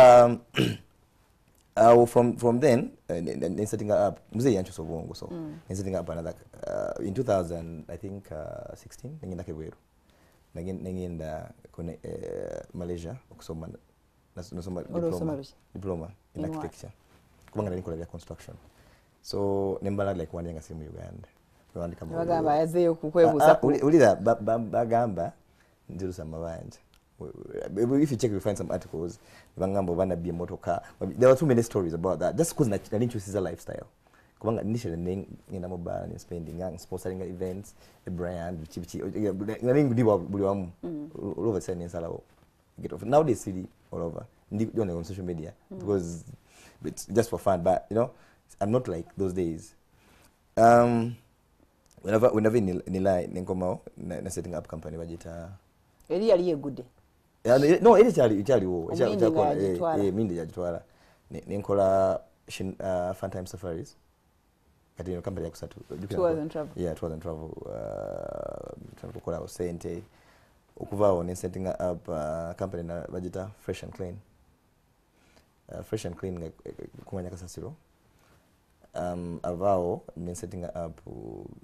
B: from then, then setting up, Mzee Yancho Sobongo, so, and setting up another, in 2000, I think, 16, nagenda kone Malaysia okusoma nasoma diploma in architecture kubanga nikola ya construction. So nembala like one yanga simu Uganda bandika
A: bagamba yazeyo kukwebuza
B: ulira bagamba ndiru samabanja. If you check you find some articles bagamba bana be motoka. There were too many stories about that just because I didn't choose a lifestyle. Kubanga initially ngina mobile and spending and sponsoring events, a brand, bichi ngani ndiwa buliwamu all over sudden insalawo get off nowadays city all over ndi on social media because it's just for fun, but you know I'm not like those days. Whenever in line ngomao na setting up company bajita
A: eli yali good
B: No, ikyaliwo
A: Omindi
B: yagitwala nenkola Fun Time Safaris kati ino company yakusatu
A: Tours and Travel.
B: Yeah, Tours and Travel tukola sente okuvaawo ne setting up company na bagita Fresh and Clean. Fresh and Clean kumanya Kasasiro. Avao ne setting up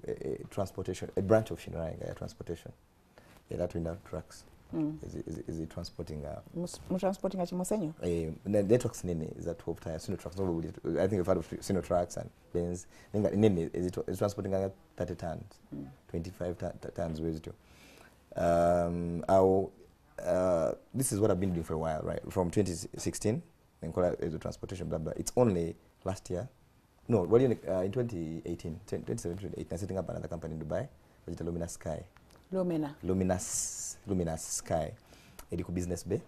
B: a transportation, a branch of Shinranga transportation. That window trucks. Is it transporting
A: transporting a chimosenyo?
B: The trucks nene is at 12 tires. Sino trucks. I think you've heard of Sino trucks and planes. Nene is it transporting 30 tons, 25 tons weight. This is what I've been doing for a while, right? From 2016, then call it transportation, blah blah. It's only last year. No, what do you in 2018, 2017, I'm setting up another company in Dubai, which is Luminous Sky. Luminous Sky. It's a business bay.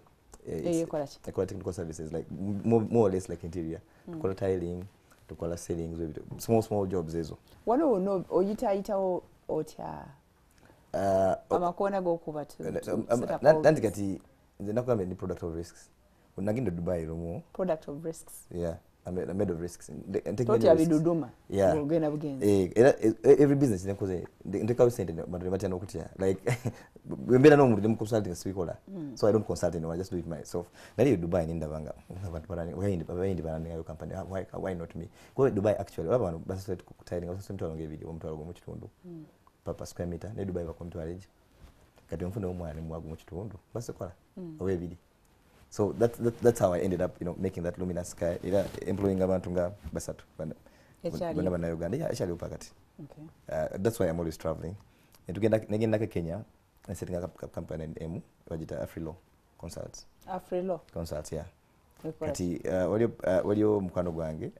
B: It's technical services, like more or less like interior. To call tiling, to call ceilings, small jobs.
A: What do you know? Oyita ocha. Amakona go kuba to.
B: Nanti the not any product of risks. When I get to Dubai,
A: product of risks.
B: Yeah. I'm made of risks.
A: Yeah.
B: Every business in like we made no consulting so I don't consult anyone, I just do it myself. Now you Dubai in Indavanga. Company. Why not me? Go to Dubai actually. Papa square meter. Ne Dubai come to arrange. Kati mfuna umwana mwagu mu kitundu. Basi kola. Owe bidi. So that's how I ended up, making that Luminous Sky. Employing abantu nga basatu. Bana na Uganda. Yeah, actually upakati. Okay. That's why I'm always traveling. And to get Kenya, I'm setting up a company in Emu, wajita Afrilo Consults.
A: Afrilo
B: Consults, yeah. Kati waliyo mkwano gwange,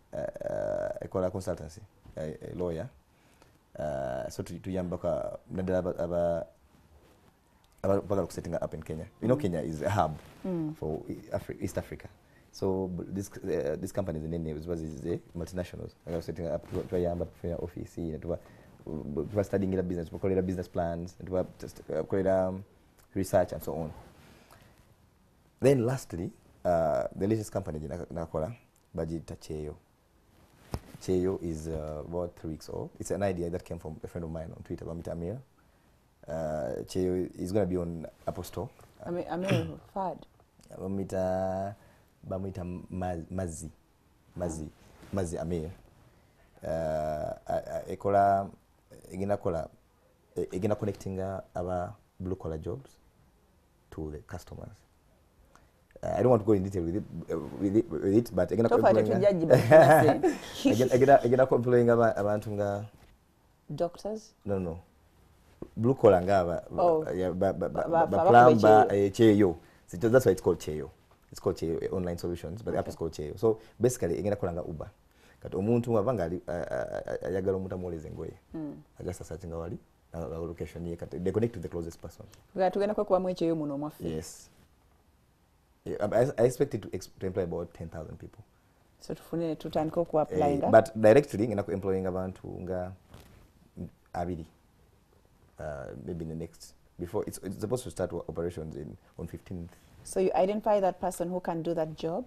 B: ekola consultancy, a lawyer. So to yambaka nadala about setting up in Kenya. Kenya is a hub for East Africa. So this company, the name was a multinationals. I was setting up to a office, to studying the business, we call it business plans, to call it research and so on. Then lastly, the latest company nakola Bajita Cheyo. Cheyo is about 3 weeks old. It's an idea that came from a friend of mine on Twitter, Bamita Amir. Cheyo is going to be on Apple Store.
A: Amir Fad.
B: Bamita Mazi Amir. Ekola egina connecting our blue collar jobs to the customers. I don't want to go in detail with it, but again, employing abantu
A: doctors.
B: No. Blue collar plumber, Cheyo. That's why it's called Cheyo. It's called Cheyo Online Solutions, but the app is called Cheyo. So basically, again, Uber. Kati omuntu avangali ayagala omuntu amoleze ngoye. Just searching awali location ye kati they connect to the closest person.
A: Tugenda kwa mweche yo muno mwafi.
B: Yes. I expect it to employ about 10,000 people.
A: So tufune tutandika ku apply nga.
B: But directly ngena employing abantu nga abiri. Maybe in the next before it's supposed to start operations on 15th.
A: So you identify that person who can do that job.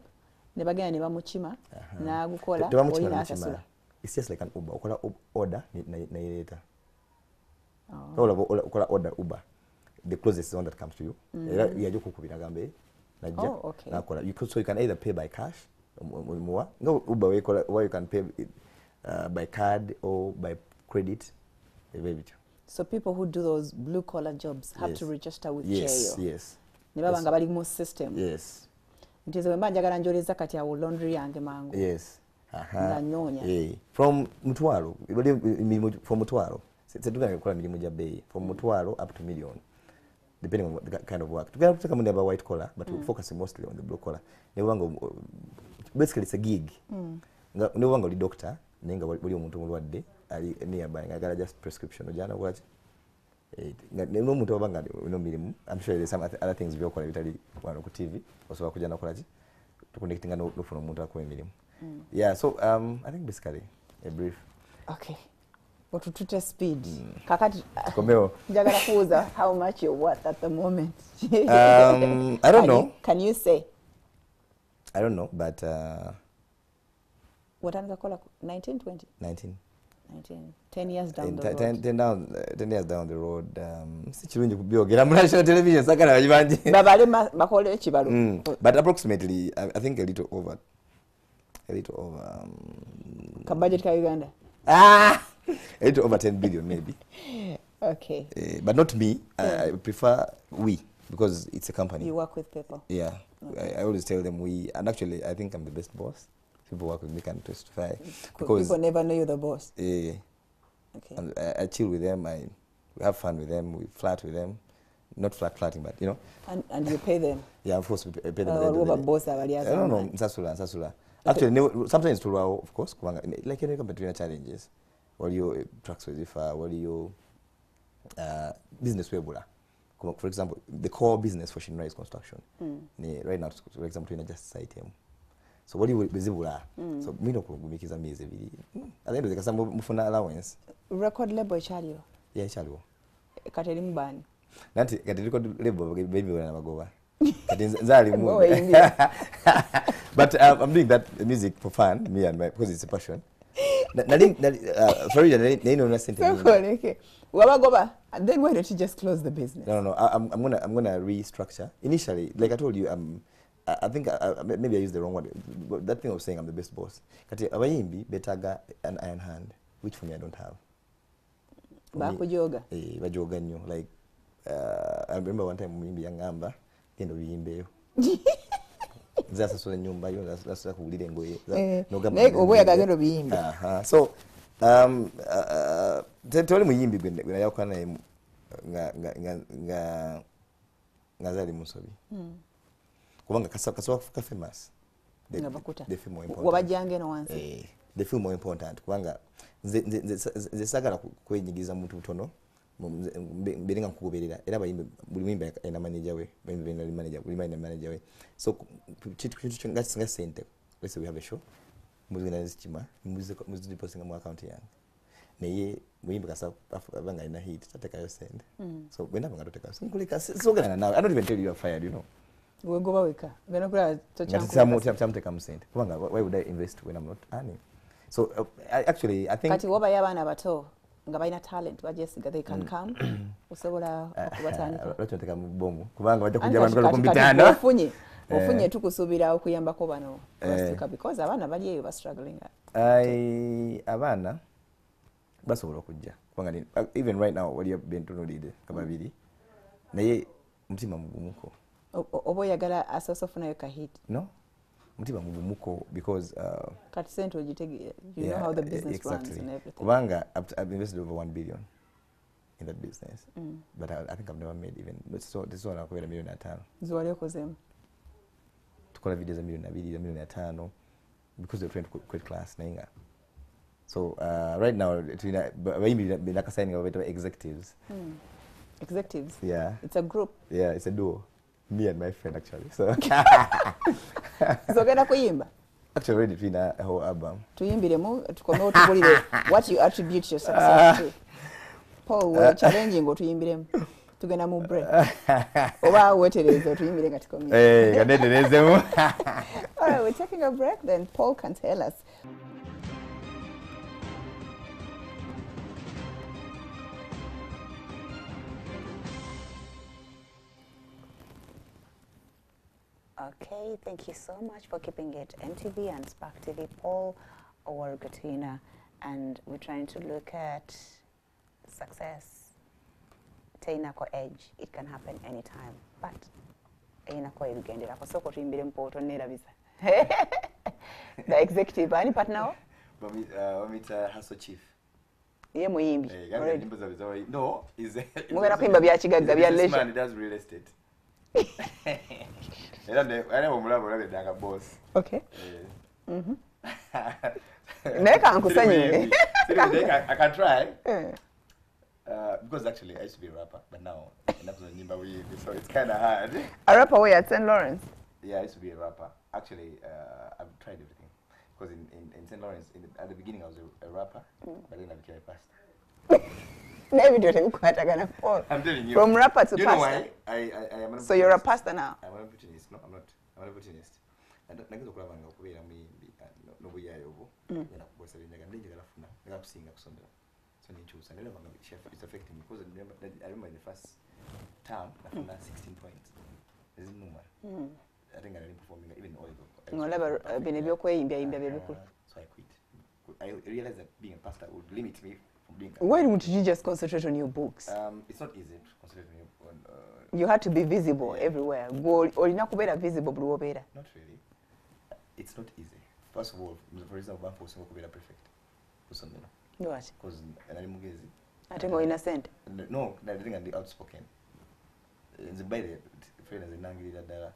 A: Nebagenda ne bamuchima na gukola
B: oyina asasula. It's just like an Uber. Ukola order na ileta. Ukola order Uber. The closest one that comes to you. Yaje kukubira gambe.
A: Okay.
B: So you can either pay by cash more. No Uber where you can pay by card or by credit.
A: So people who do those blue collar jobs have to register with Cheyo.
B: Yes.
A: Nebabanga bali mu system.
B: Yes.
A: Ntizo mbanja njoleza kati ya laundry yange mangu.
B: Yes.
A: Nyonya.
B: From mutwalo, from mutwalo. Setuga kola milimu ja bei from mutwalo up to million, depending on the kind of work. Tugenda kutaka munde about white collar, but we focus mostly on the blue collar. Newango basically it's a gig. Newango li doctor, nenga bali omuntu mulwadde ali nearby ngagala just prescription ojana what. No muntu obanga no milimu. I'm sure there's some other things we okola bitali wano ku TV osobola kujana kola ki to connecting no from muntu akwe milimu. Yeah, so I think basically a brief.
A: Okay. otutute speed. Kakati
B: Komeo.
A: njagala kuuza how much you're worth at the moment.
B: I don't know.
A: Can you say?
B: I don't know, but
A: What another call 19, 20?
B: 19.
A: 10 years down the road.
B: 10 years down the road. Sichirungi kubyogera mu national television sakala bajibanji.
A: Babale bakole kibalu.
B: But approximately I think a little over
A: Ka budget ka Uganda.
B: A little over 10 billion maybe.
A: Okay.
B: But not me. I prefer we, because it's a company.
A: You work with people.
B: Yeah. Okay. I always tell them we, and actually I think I'm the best boss. People work with me can testify. Because
A: people never know you're the boss.
B: Yeah.
A: Okay.
B: And I chill with them. We have fun with them. We flirt with them. Not flirting, but you know.
A: And you pay them.
B: Yeah, of course we pay them.
A: Boss
B: I don't know. Nsasula. Actually, sometimes to of course, like any company challenges. What do you tracks with if what do you business webula? For example, the core business for Shinra is construction. Right now, for example, we just site him. So what do you bizibula? So me no kugumikiza miezi ebiri. At the end of the day, mufuna allowance.
A: Record label chalio.
B: Yeah, chalio.
A: Kateli mbani.
B: Nanti kati record label baby wana magoba. Kati nzali mu. But I'm doing that music for fun, me and my, because it's a passion. Sorry, I know nothing.
A: Okay. Wabagoba, and then why don't you just close the business?
B: No. I'm gonna restructure. Initially, like I told you, I think maybe I used the wrong word. But that thing of saying I'm the best boss. Kati abayimbi betaga an iron hand, which for me I don't have.
A: Bakujoga.
B: Bajoga nyo. Like I remember one time muyimbi yangamba kendo biyimbeyo. Zasa so nyumba yo zasa kuulire ngoye.
A: Oboya gagero biyimbi.
B: So tell muyimbi gwena yakwana nga zali musobi. Kubanga kasawa famous. They feel more important.
A: Wabajange no wansi.
B: They feel more important. Kubanga ze sagala kwenyigiza muntu utono. Mbiringa nkugoberera era bayimbe buli mimba ina manager we bayimbe ina manager we. So chitu nga sente. Let's say we have a show. Muzi na zichima muzi posting mu account yangu. Neye muyimbe kasa abanga ina hit tateka yo send. So when I'm going to take us nkulika so gana now. I don't even tell you are fired, you know.
A: We go weka. Gana kula
B: to take am sent. Kubanga why would I invest when I'm not earning? So actually I think
A: kati woba yabana bato nga bayina talent bajesiga they can come usobola okubatandika
B: batoteka mu bomu kubanga bajja kujja abantu bakumbitana
A: ofunye tukusubira okuyambako bano because abana bali eyo ba struggling
B: abana basobola kujja kubanga even right now wali been to nolide kababiri naye mutima mugumuko
A: obo yagala asosofunayo ka hit
B: no mutima mugumuko because
A: kati sente ojitege you know how the business runs and everything
B: kubanga I've invested over 1 billion in that business but I think I've never made even this one akwera $1.5 million
A: ziwali okozemu
B: tukola videos za $1.2 million because they're trying to quit class nainga so right now we like signing of executives
A: executives
B: yeah
A: it's a group
B: yeah it's a duo me and my friend actually so
A: so genda kuyimba
B: actually ready to win a whole album
A: tuyimbiremu tukome otubulire what you attribute your success to Paul we're challenging otuyimbiremu tugenda mu break oba wetereze otuyimbire nga tukomye
B: ganeterezemu
A: all right we're taking a break then Paul can tell us Okay, thank you so much for keeping it MTV and Spark TV. Paul Oworugatina, and we're trying to look at success. Teinako edge, it can happen anytime, but einako ebigendera kosoko tuyimbire mpoto nerabisa. The executive ani partner
B: Wamita Hustle Chief.
A: Ye muyimbi.
B: No, is
A: mugera kwimba bya kigagga bya leisure.
B: This man does real estate. I know I'm a boss.
A: Okay. Neka nkusanye.
B: I can try. Because actually I used to be a rapper, but now so it's kind of hard.
A: A rapper where at St. Lawrence?
B: Yeah, I used to be a rapper. Actually, I've tried everything. Because in St. Lawrence, at the beginning I was a rapper, but then I became a pastor.
A: Maybe don't even quite gonna fall.
B: I'm telling you.
A: From rapper to
B: pastor. You know why? I am an
A: So you're a pastor now?
B: I'm an opportunist. No, I'm not. I'm an opportunist. Nagizo kulabanga okubera muyimbi no buyayobo. Yana kubosa binyaga ndinje galafuna. Ngakusinga kusondera. So ninchusa. Nela banga it's affecting me because I remember in the first term nafuna 16 points. Is it number? I think I didn't performing even oil.
A: Ngolaba bine byokweyimbya yimbya bebikulu.
B: So I quit. I realized that being a pastor would limit me from being.
A: Why wouldn't you just concentrate on your books?
B: It's not easy to concentrate on.
A: You had to be visible everywhere. Olina kubeera visible buli wobeera.
B: Not really. It's not easy. First of all, for example, I'm forcing to be perfect.
A: What?
B: Because I'm Mugezi.
A: I think you're innocent.
B: No, I think I'm the outspoken. The baby, friend is a nangiri dada.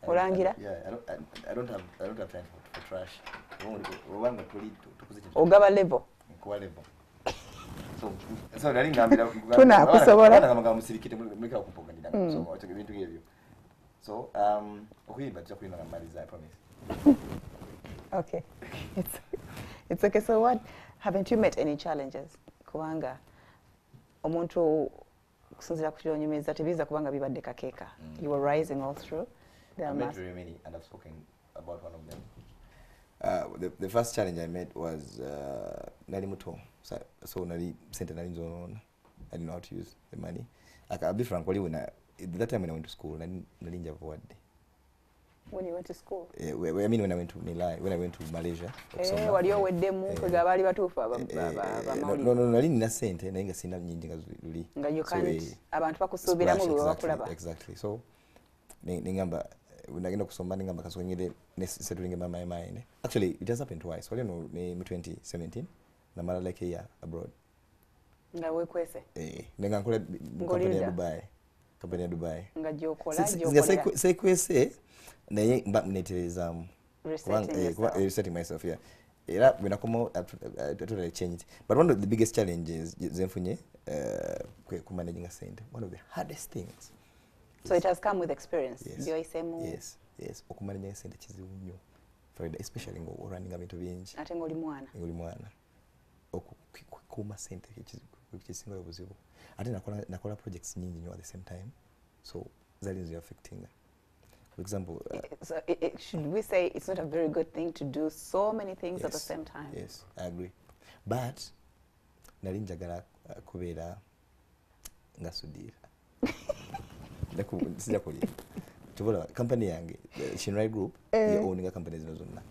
A: Olangira?
B: Yeah, I don't have time for trash.
A: Ogaba level.
B: Level. So I think I'm so okay, but I promise.
A: Okay. It's okay. So what? Haven't you met any challenges? Kubanga omuntu kusinzira ku kyonyumiriza tebiza kubanga bibadde kakeeka. You were rising all through.
B: I met very many, and I've spoken about one of them. The first challenge I met was nali muto. So nali sente nali nzono. I didn't know how to use the money. I'll be frank, that time when I went to school, nali nja forward.
A: When you went to school?
B: I mean when I went to Nilai, when I went to Malaysia.
A: Waliyo weddemu kwega bali batuufu
B: no, nali nina sente naye nga sina nyingi nga luli.
A: Nga you can't abantu bakusuubiramu lwe bakulaba.
B: Exactly. So ningamba nagenda kusoma ningamba kasonyere settling in my mind. Actually, it has happened twice. Wali no in 2017 na mara like a year abroad.
A: Nga wekwese.
B: Nenga nkola company ya Dubai.
A: Nga jokola.
B: Say kwese naye mba mnetereza resetting myself, yeah. When I come out, I totally changed. But one of the biggest challenges zenfunye managing a center, one of the hardest things.
A: So it has come with experience.
B: Yes. Okumanaging a center chizibu nnyo. Especially ngo running abantu bingi.
A: Ate ngoli mwana.
B: Ngoli mwana. Okukuma center kisinga obuzibu. Ate nakola projects nyingi nnyo at the same time. So that is affecting. For example,
A: so should we say it's not a very good thing to do so many things at the same time?
B: Yes, I agree. But nali njagala kubeera nga sudira. Sija kulia. Tuvola company yange, Shinrai Group, owning a company zonna.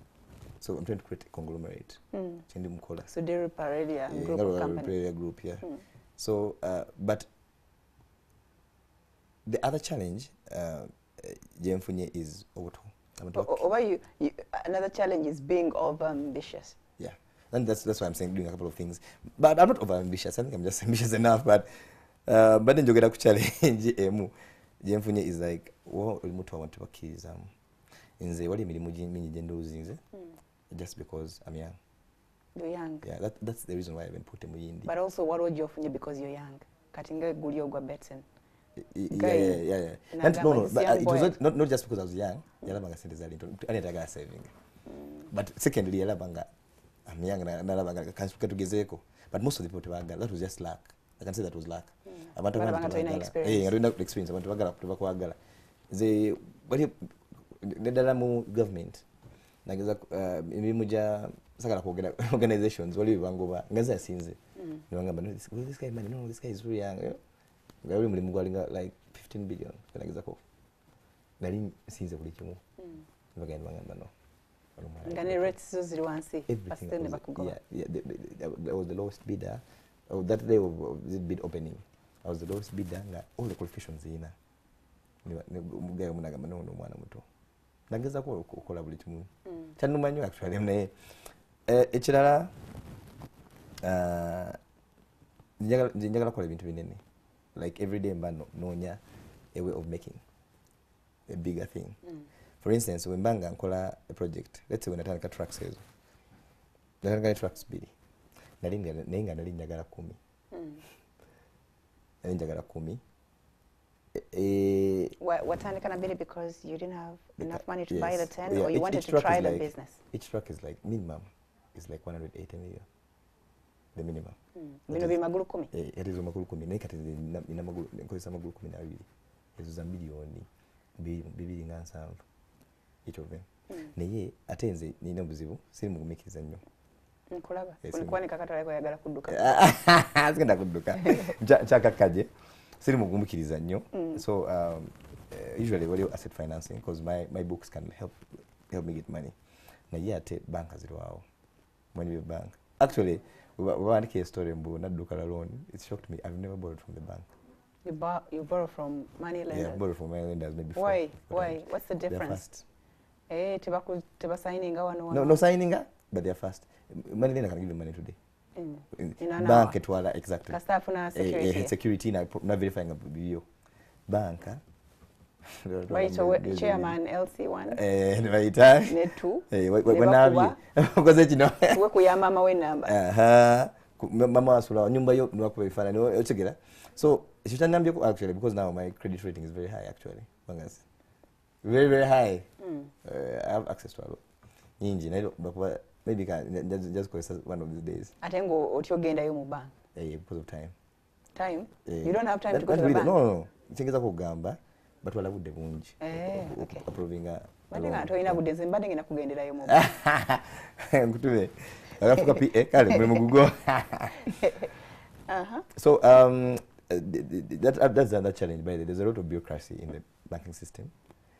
B: So I'm trying to create a conglomerate. Chendi mkola.
A: Sudira Parelia Group company.
B: Parelia Group, yeah. So, but the other challenge is
A: another challenge is being over ambitious.
B: Yeah, and that's why I'm saying doing a couple of things. But I'm not over ambitious. I think I'm just ambitious enough. But then you get a challenge. Jemfunye is like mutu want to kids inze wali milimu jendo zinze just because I'm young.
A: You're young.
B: Yeah, that's the reason why I haven't put him in.
A: But also, what would you funye because you're young? Katinga gulio gwa betting.
B: Yeah. And no, but it was not just because I was young. Yalabanga sente zali into anetaga saving. But secondly, yalabanga I'm young na yalabanga kansuka tugezeko. But most of the people that was just luck. I can say that was luck. Abantu
A: bagala
B: experience. Abantu bagala kutuba kwagala. Ze bali nedala mu government. Nageza imimuja sakala kuogera organizations wali bangoba ngaza sinze. Nibangamba no this guy man, no this guy is very young. Ngari mulimu gwalinga like 15 billion kanageza ko. Nali sinze buli kimu. Nibagenda bangamba no.
A: Ngane rates zo ziri wansi. Pastor never could go.
B: Yeah, that was the lowest bidder. Oh, that day of the bid opening, I was the lowest bidder. All the qualifications in. Mugaya munagamba no mwana muto. Nageza ko okola buli kimu. Kyanumanyo actually mne ekirala njagala kola ebintu binene. Like every day mbano nonya a way of making a bigger thing. For instance, when banga nkola a project, let's say when nataka truck sales. Nataka trucks bili. Nalinga nali njagala 10. Nali njagala 10.
A: Watandika na bili because you didn't have enough money to buy the 10 or you wanted to try the business?
B: Each truck is like minimum is like 180 million. the minimum.
A: Bino bi magulu 10.
B: Erizo magulu 10 naye kati ina magulu nkozesa magulu 12. Ezo za milioni 2.7 each of them. Naye atenze nina obuzibu siri mugumikiriza nnyo.
A: Nkulaba. Unikwanika katale ko yagala kudduka.
B: Sigenda kudduka. Nchakakaje. Siri mugumikiriza nnyo. So usually what you asset financing because my books can help me get money. Naye ate bank azirwawo. When you bank. Actually, we want to story mbu nadduka la loan. It shocked me. I've never borrowed from the bank.
A: You borrow from money lenders?
B: Yeah, I borrow from money lenders maybe.
A: Why? What's the difference? Tiba signing wano.
B: No signing, but they're fast. Money lender can give you money today. Bank etwala exactly.
A: Kastafuna security.
B: Security na verifying bio. Bank.
A: Right, so chairman LC1.
B: Right.
A: Net 2.
B: Wenabi. Because you know.
A: We kuya mama we number.
B: Mama wasula nyumba yo nwako ifana no ochegera. So sitanambye actually because now my credit rating is very high actually. Bangas. Very very high. I have access to a lot. Nyingi nayo bakuba maybe can just cause one of these days.
A: Atengo otyogenda yo mu bank.
B: Because of time.
A: Time? You don't have time to go to the bank.
B: No. Thingeza kugamba but wala budde bungi.
A: Okay.
B: Approving a
A: Badinga toina budde zembadde ngina kugendera yo mu bank.
B: Ngutume. Agafuka PA kale mwe mugugo. So that's another challenge by the way. There's a lot of bureaucracy in the banking system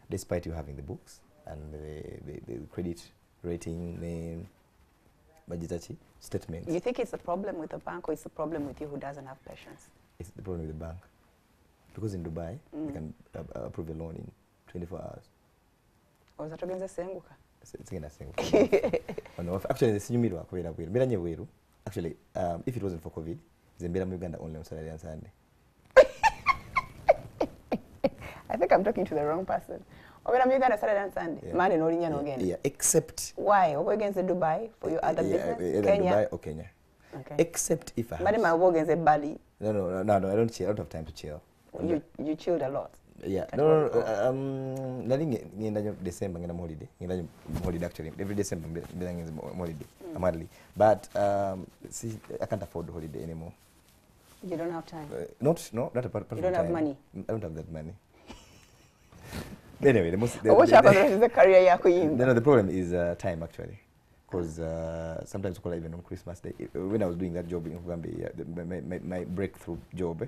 B: despite you having the books and the credit rating name budget statements.
A: You think it's a problem with the bank or it's a problem with you who doesn't have patience?
B: It's the problem with the bank. Because in Dubai, they can approve a loan in 24 hours.
A: Or is that against the senguka?
B: Actually, the actually, if it wasn't for COVID, Zambia Uganda only on Saturday and Sunday.
A: I think I'm talking to the wrong person. When I'm Uganda Saturday and Sunday, Monday no linya no again.
B: Yeah, except.
A: Why? Over against the Dubai for your other business? Kenya?
B: Dubai or Kenya.
A: Okay.
B: Except if I have.
A: But my work against Bali.
B: No, I don't chill. I don't have time to chill.
A: You chilled a lot.
B: Yeah. No. Nothing. December I'm holiday. Holiday actually. Every December I'm holiday. I'm hardly. But see, I can't afford the holiday anymore.
A: You don't have time.
B: Not a part
A: You don't have money.
B: I don't have that money. Anyway,
A: the career
B: the problem is time actually, because sometimes even on Christmas Day, when I was doing that job in Uganda, my breakthrough job,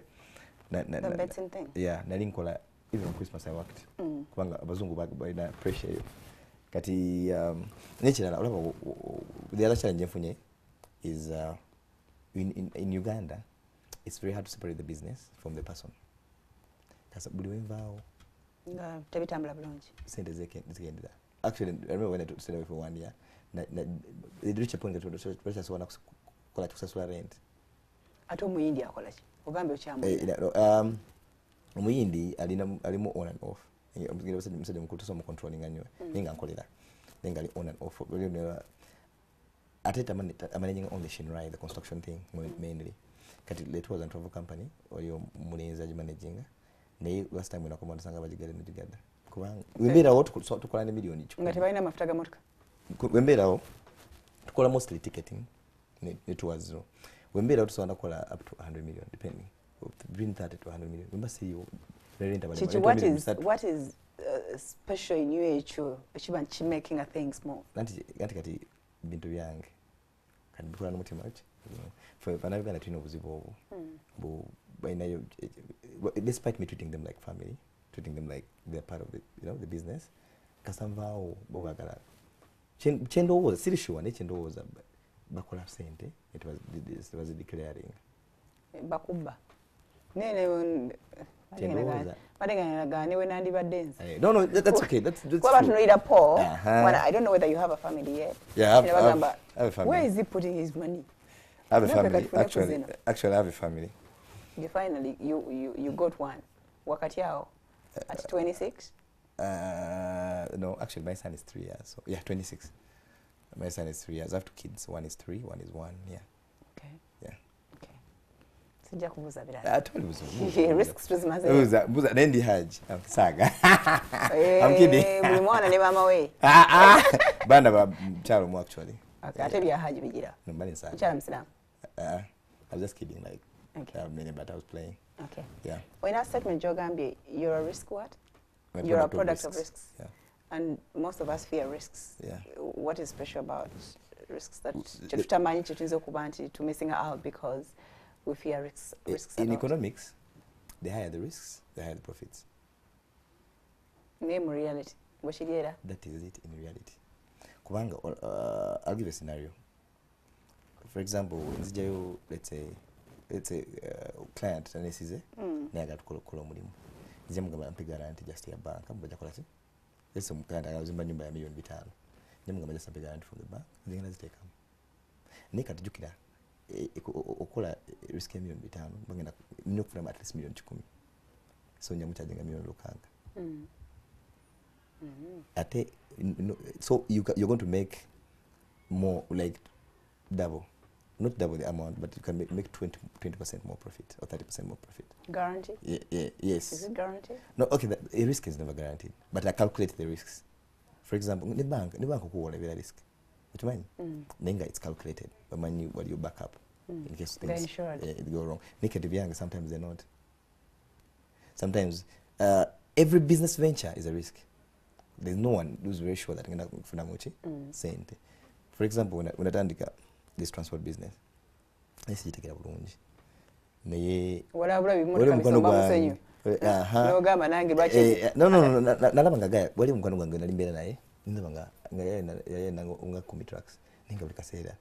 A: the betting thing.
B: Yeah, even on Christmas I worked. Kubanga abazungu baina pressure. Kati the other challenge mfunye is in Uganda, it's very hard to separate the business from the person. Kasa buli wenvao.
A: Tebitambula bulungi.
B: Sente zigenda. Actually, I remember when I stayed away for 1 year, they reached a point that pressure so kola kusasula rent.
A: Ato mu India akola ki? Ogambe okyamu.
B: Omuyindi alimu on and off. Ngira basajja mukulu so mu controlling anyo. Ninga nkolera. Ninga ali on and off. Ateta managing only Shinrai, the construction thing mainly. Kati it was a travel company or your mulinzi managing. Last time when I come on Sanga Vajigari together. We made out to call a million each.
A: Ngativina mafutaga motoka.
B: We made out to call mostly ticketing. It was zero. We made out to call up to 100 million, depending. Between 30 to 100 million. We must see you very
A: Chichi, what is special in UHU? Achievement making a thing small.
B: Anti bintu yange. Can be much much. For Panagana to know despite me treating them like family, treating them like they're part of the business. Kasamvao bogagala. Chendo was seriously one. Chendo was a bakola sente. It was a declaring.
A: Bakuba. No,
B: that's okay. That's true.
A: I don't know whether you have a family yet.
B: Yeah, I have a family.
A: Where is he putting his money?
B: I have a family. Actually, I have a family.
A: You finally, you got one. Wakati yao at 26?
B: No, actually, my son is 3 years. So yeah, 26. My son is 3 years. I have 2 kids. One is 3, one is 1. Yeah.
A: Okay.
B: Yeah.
A: Okay. Sija kubuza bila.
B: I told you.
A: Risks Christmas.
B: Buza nendi haji. Saga. I'm kidding.
A: Mwana ni mama we.
B: Banda ba mchalo mu actually.
A: Okay. Ate bya haji bigira.
B: No bali sana.
A: Mchalo msilamu.
B: I was just kidding, like,
A: Okay.
B: many, but I was playing.
A: Okay.
B: Yeah.
A: When I said Jogambi, you're a risk what?
B: I'm
A: You're a product of risks.
B: Yeah.
A: And most of us fear risks.
B: Yeah.
A: What is special about risks that tutamanyi chitunze okuba nti to missing out because we fear risks
B: in economics, the higher the risks, the higher the profits.
A: Name reality.
B: That is it in reality. Kubanga, I'll give a scenario. For example, let's say client anesize nayaga tukola omulimu. Nze mugamba mpe guarantee just ya bank mbaja kola si. Let's say client agazimba nyumba ya milioni 5. Nze mugamba just mpe guarantee from the bank. Nze ngenda ziteekamu. Naye kati jjukira okola risk ya milioni 5 bagenda nnyo okufuna at least milioni 10. So njamu charging milioni 6. Ate, so you're going to make more, like double, not double the amount, but you can make 20% more profit or 30% more profit.
A: Guaranteed?
B: Yes.
A: Is it guaranteed?
B: No, okay, a risk is never guaranteed, but I calculate the risks. For example, the bank kukuwa bila risk. What you mean? Nenga it's calculated, but money what you back up in case things go wrong. Negative, sometimes they're not. Sometimes every business venture is a risk. There's no one who's very sure that ngenda kufuna muchi sente. For example, when atandika this transport business, let's jitekera bulungi. Naye
A: wala bimotoka bisomba musenyu. No gamba nange bache.
B: No, nalaba ngagaya wali mukwano gwange nali mbera naye. Ndaba ngaye nango unga 10 trucks. Ninga buli kaseera.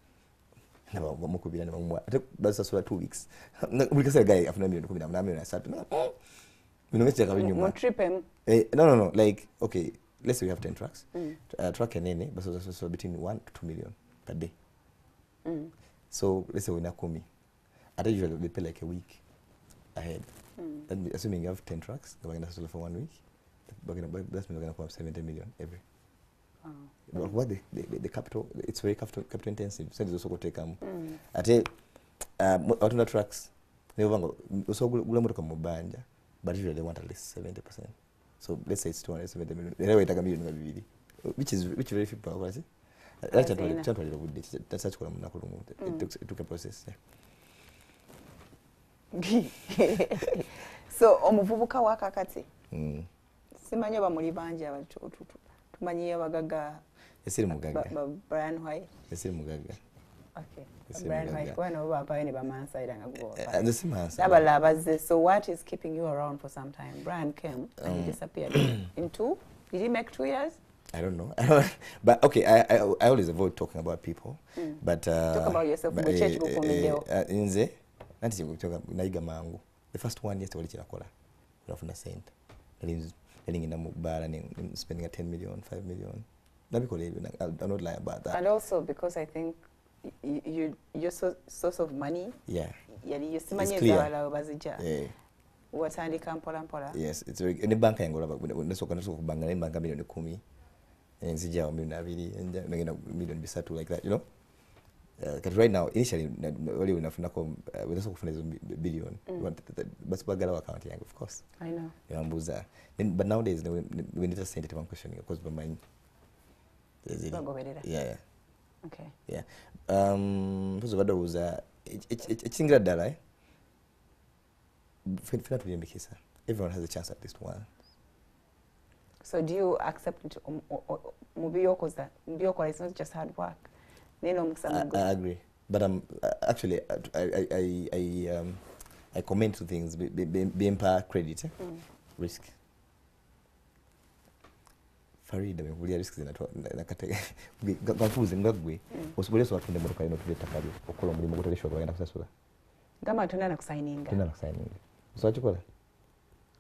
B: Naba mukubira ne bamwa. Ate basasula 2 weeks. Buli kaseera gaye afuna milioni 10 na milioni 3. Minongetse kabinyuma.
A: Mo trip him.
B: No, like, okay, let's say we have 10 trucks. Truck and nene, but so between 1 to 2 million per day. So let's say we're not coming. I usually we pay like a week ahead. Then assuming you have 10 trucks, we're going to sell for 1 week. That's mean we're going to come up 70 million every. But what the capital, it's very capital intensive. So it's also going to take out of trucks. They also go but usually they want at least 70%. So let's say it's 270 million. Which very few people, was it? That's what I'm not going to it took a process.
A: So, Omuvubuka wakakati. Simanyi bamuli banje abantu tumanyi abagaga.
B: Esiri mugaga.
A: Brian White.
B: Esiri mugaga.
A: Okay. Brian White kwa no baba ni bamansa ira ngago.
B: The same answer.
A: Abaze. So what is keeping you around for some time? Brian came and he disappeared. In 2? Did he make 2 years?
B: I don't know. But okay, I always avoid talking about people. But
A: talk about yourself.
B: Inze nanti kutoka na yiga mangu. The first 1 year wali chinakola. Unafuna cent. Nalingina mubara ni spending 10 million, 5 million. I'll not lie about that.
A: And also because I think your source of money.
B: Yeah.
A: Yani yosimanye zawala bazija.
B: Yeah.
A: Watandika mpola.
B: Yes, it's very. Any bank yangola nasoka kubanga na bank milioni 10. And zija milioni 2 and ngena milioni 3 like that, you know. Because right now initially wali unafuna ko wenaso kufuna billion. But bagala account yangu of course.
A: I know.
B: Yambuza. But nowadays we need to send it one question because by mind. Yeah.
A: Okay.
B: Yeah. Because what was it's single dollar. Everyone has a chance at least one.
A: So do you accept it? Mubiyoko is not just hard work.
B: I agree, but actually I comment to things. Being per credit, risk. Farida we risks na kate gafuze ngagwe usiboleso watu ndemo kaino tuleta kali okola mulimo gutoleshwa kwenda kusasula
A: kama tuna na kusigninga
B: so achikola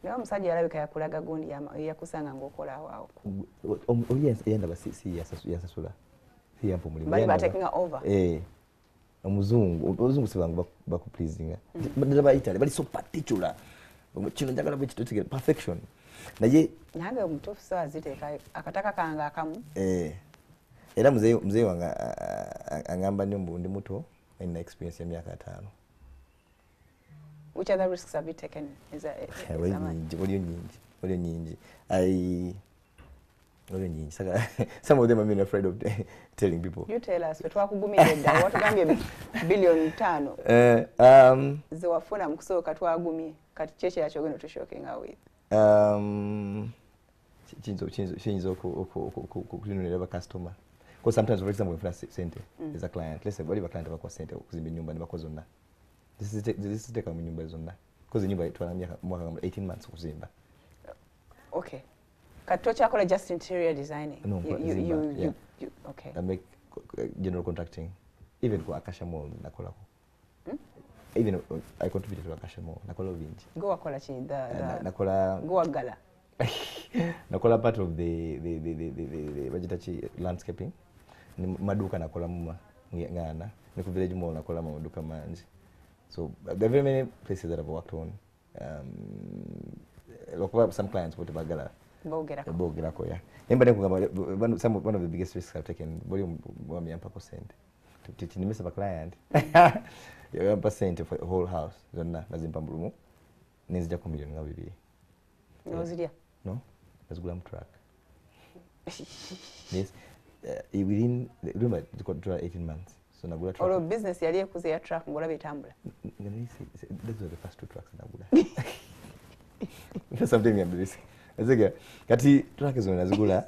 A: leo msaji alabika yakulaga gundi ya kusanga ngokola wao
B: yes yenda basi ya sasula si hapo mulimo
A: bali ba taking over
B: umuzungu sibangu baku pleasinga ndaba Italy bali so particular kino njagala bwe kitutige perfection naye
A: nange omutufu so aziteka akataka kanga akamu
B: era mzee wanga angamba ndi muto ina experience ya miaka 5.
A: Which other risks have you taken? Is that
B: nyingi Some of them have been afraid of telling people.
A: You tell us, what $5 billion ze wafuna mu kusooka twagumye kati kye kyakyo tushookinga with
B: kiyinza okutunulira bakasitoma because sometimes for example nfuna sente as a client, let's say bali client bakuwa sente okuzimba ennyumba ne bakoze zonna ziteeka mu nnyumba zonna because ennyumba twala mwaka 18 months okuzimba.
A: Okay. Kati tokyakola just interior designing?
B: No,
A: you okay.
B: I make general contracting. Even kwa Akasha Mall nakolako. Even I contributed to Akasha Mall. Nakola bingi.
A: Go wakola chi
B: nakola
A: go wagala.
B: Nakola part of the vegetachi landscaping. Maduka nakola muma ngana. Niku village mall nakola maduka manji. So there are very many places that I've worked on. Some clients would bagala. Bogirako, yeah. One of the biggest risks I've taken, volume 1% to miss a client. 1% for the whole house. Zonna nazimpambulumu. Nizija ku million nga bibiri. No, that's glam track. Yes, within remember it got 18 months. So nagula track.
A: Or business yali ekuze ya track ngola betambula.
B: Those were the first 2 tracks nagula. Something I'm risky. Azega kati track zo nazigula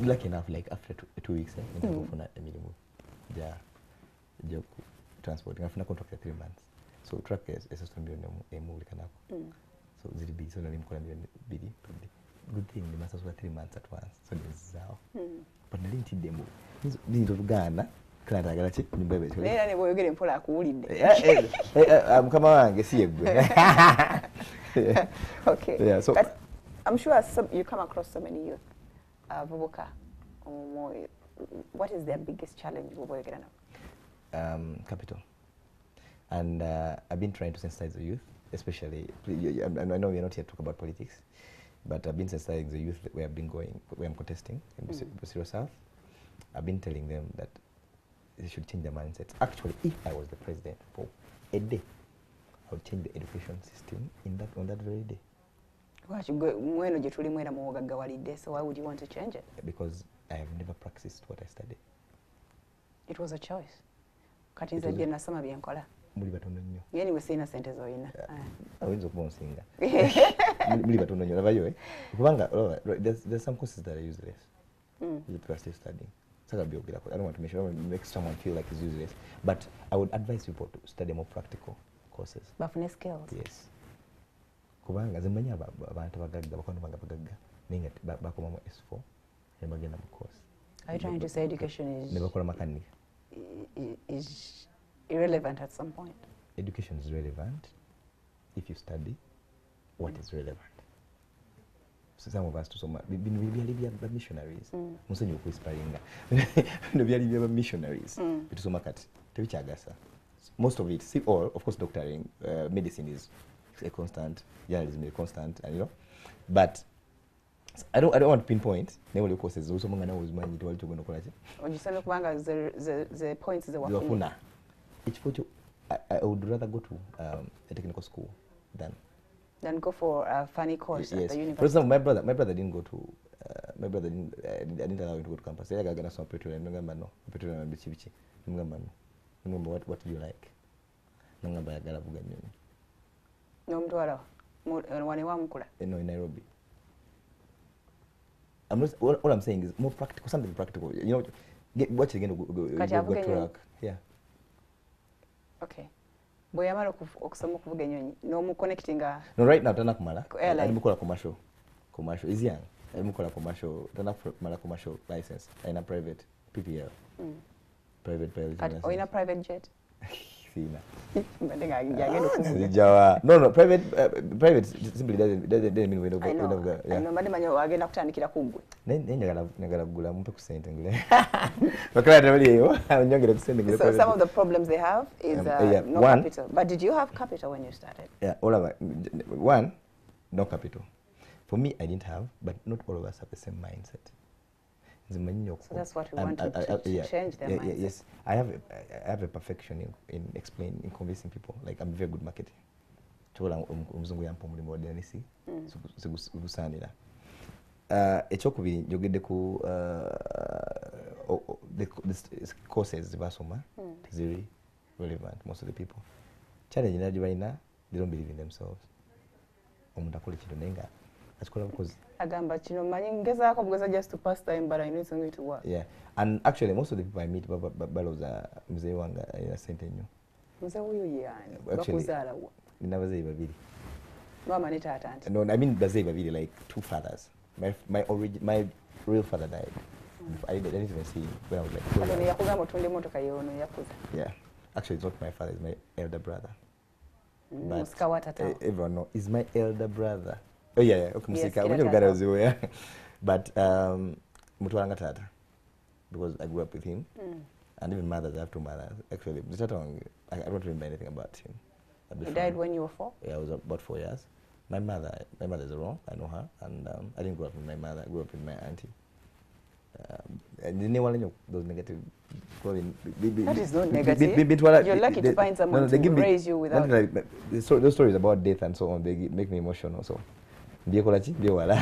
B: lucky enough like after 2 weeks nitafuna emirimu ja transport ngafuna contract ya 3 months so track is system emuli kanako so zili busy so nalimkola bidi good thing they must have 3 months at once so this is how but nalinti demo nizo tugana client agala chi nyumba yetu
A: era ne boyogere mpola akuwulidde
B: mukama wange siyegwe.
A: Okay.
B: Yeah, so
A: but I'm sure you come across so many youth. Vubuka, what is their biggest challenge?
B: Capital. And I've been trying to sensitize the youth, especially. I know we are not here to talk about politics, but I've been sensitizing the youth where I've been going, where I'm contesting in Busiro South. I've been telling them that they should change their mindsets. Actually, if I was the president for a day, I would change the education system on that very day.
A: So why would you want to change it?
B: Because I have never practiced what I studied.
A: It was a choice. Kati nze nasoma byenkola.
B: Muli batono nnyo.
A: Yeni we sina sente zoyina.
B: Awinza okumonsinga. Muli batono nnyo labayo kubanga there's some courses that are useless. People are still studying. I don't want to make someone feel like it's useless, but I would advise people to study more practical courses.
A: Bafune skills.
B: Yes. Kubanga zimanya abantu bagagga bakono bagagga ninga bakoma mu S4 ne bagenda mu course.
A: Are you trying to say education is
B: ne bakola mechanic
A: is irrelevant at some point?
B: Education is relevant if you study what is relevant. So some of us to some be missionaries. Musenyo kwisparinga. No be missionaries. Bitusoma kati tebikyagasa. Most of it, see all, of course, doctoring, medicine is a constant, journalism is a constant, and you know, but I don't want to pinpoint. Never courses. Also, mangana was money to all to go to college.
A: When you say look, the points is
B: wafuna. Each photo, I would rather go to a technical school than
A: go for a funny course at the university.
B: For example, my brother didn't go to. My brother didn't. I didn't allow him to go to campus. I got some petrol. No, petrol and bichibichi. Remember what do you like? Nangamba yagala vuga nyonyi.
A: No mtwala. Wani wa mkula.
B: No, in Nairobi. All I'm saying is more practical, something practical. You know, watch again. Go to work. Yeah.
A: Okay. Boyamala okusoma kuvuga nyonyi. No mu connectinga.
B: No, right now tana kumala.
A: Airline.
B: Mukola commercial. Commercial is young. Mukola commercial. Tana kumala commercial license. In a private PPL. Private pilot.
A: Or in a private jet?
B: Sina.
A: No,
B: private simply doesn't mean we don't go.
A: I know, madam, you are going to turn it kugwe. So some of the problems they have is no capital. But did you have capital when you started?
B: Yeah, all of it. One, no capital. For me, I didn't have, but not all of us have the same mindset.
A: So that's what we want to change their mindset.
B: Yes, I have a perfection in explaining, in convincing people. Like I'm very good marketing. ekyokubiri njogedde ku the courses zebasoma teziri relevant most of the people. Challenge nabyo balina, they don't believe in themselves. Omuntu akola ekintu naye nga akikola bukozi.
A: Agamba kino manyi ngezaako bugeza just to pass time but I know it's going to work.
B: Yeah, and actually most of the people I meet baloza mzee wange alina sente nnyo.
A: Mzee huyo yani bakuzaala wa.
B: Nina bazeeyi babiri.
A: Mama ne taata anti.
B: No, I mean bazeeyi babiri, like two fathers. My real father died. I didn't even see him when I was like 12 years.
A: Yakugamba otunde motoka yono yakuza.
B: Yeah, actually it's not my father, it's my elder brother. But everyone knows he's my elder brother. Oh yeah, okay, musika. When you got yeah. But mutwalanga tata, because I grew up with him, and even mothers. I have two mothers. Actually, I don't remember anything about him.
A: He died when you were 4?
B: Yeah, I was about 4 years. My mother is wrong. I know her, and I didn't grow up with my mother. I grew up with my auntie. And those negative.
A: That is not negative. You're lucky to find someone to raise you without.
B: Those stories about death and so on, they make me emotional. So, ewala.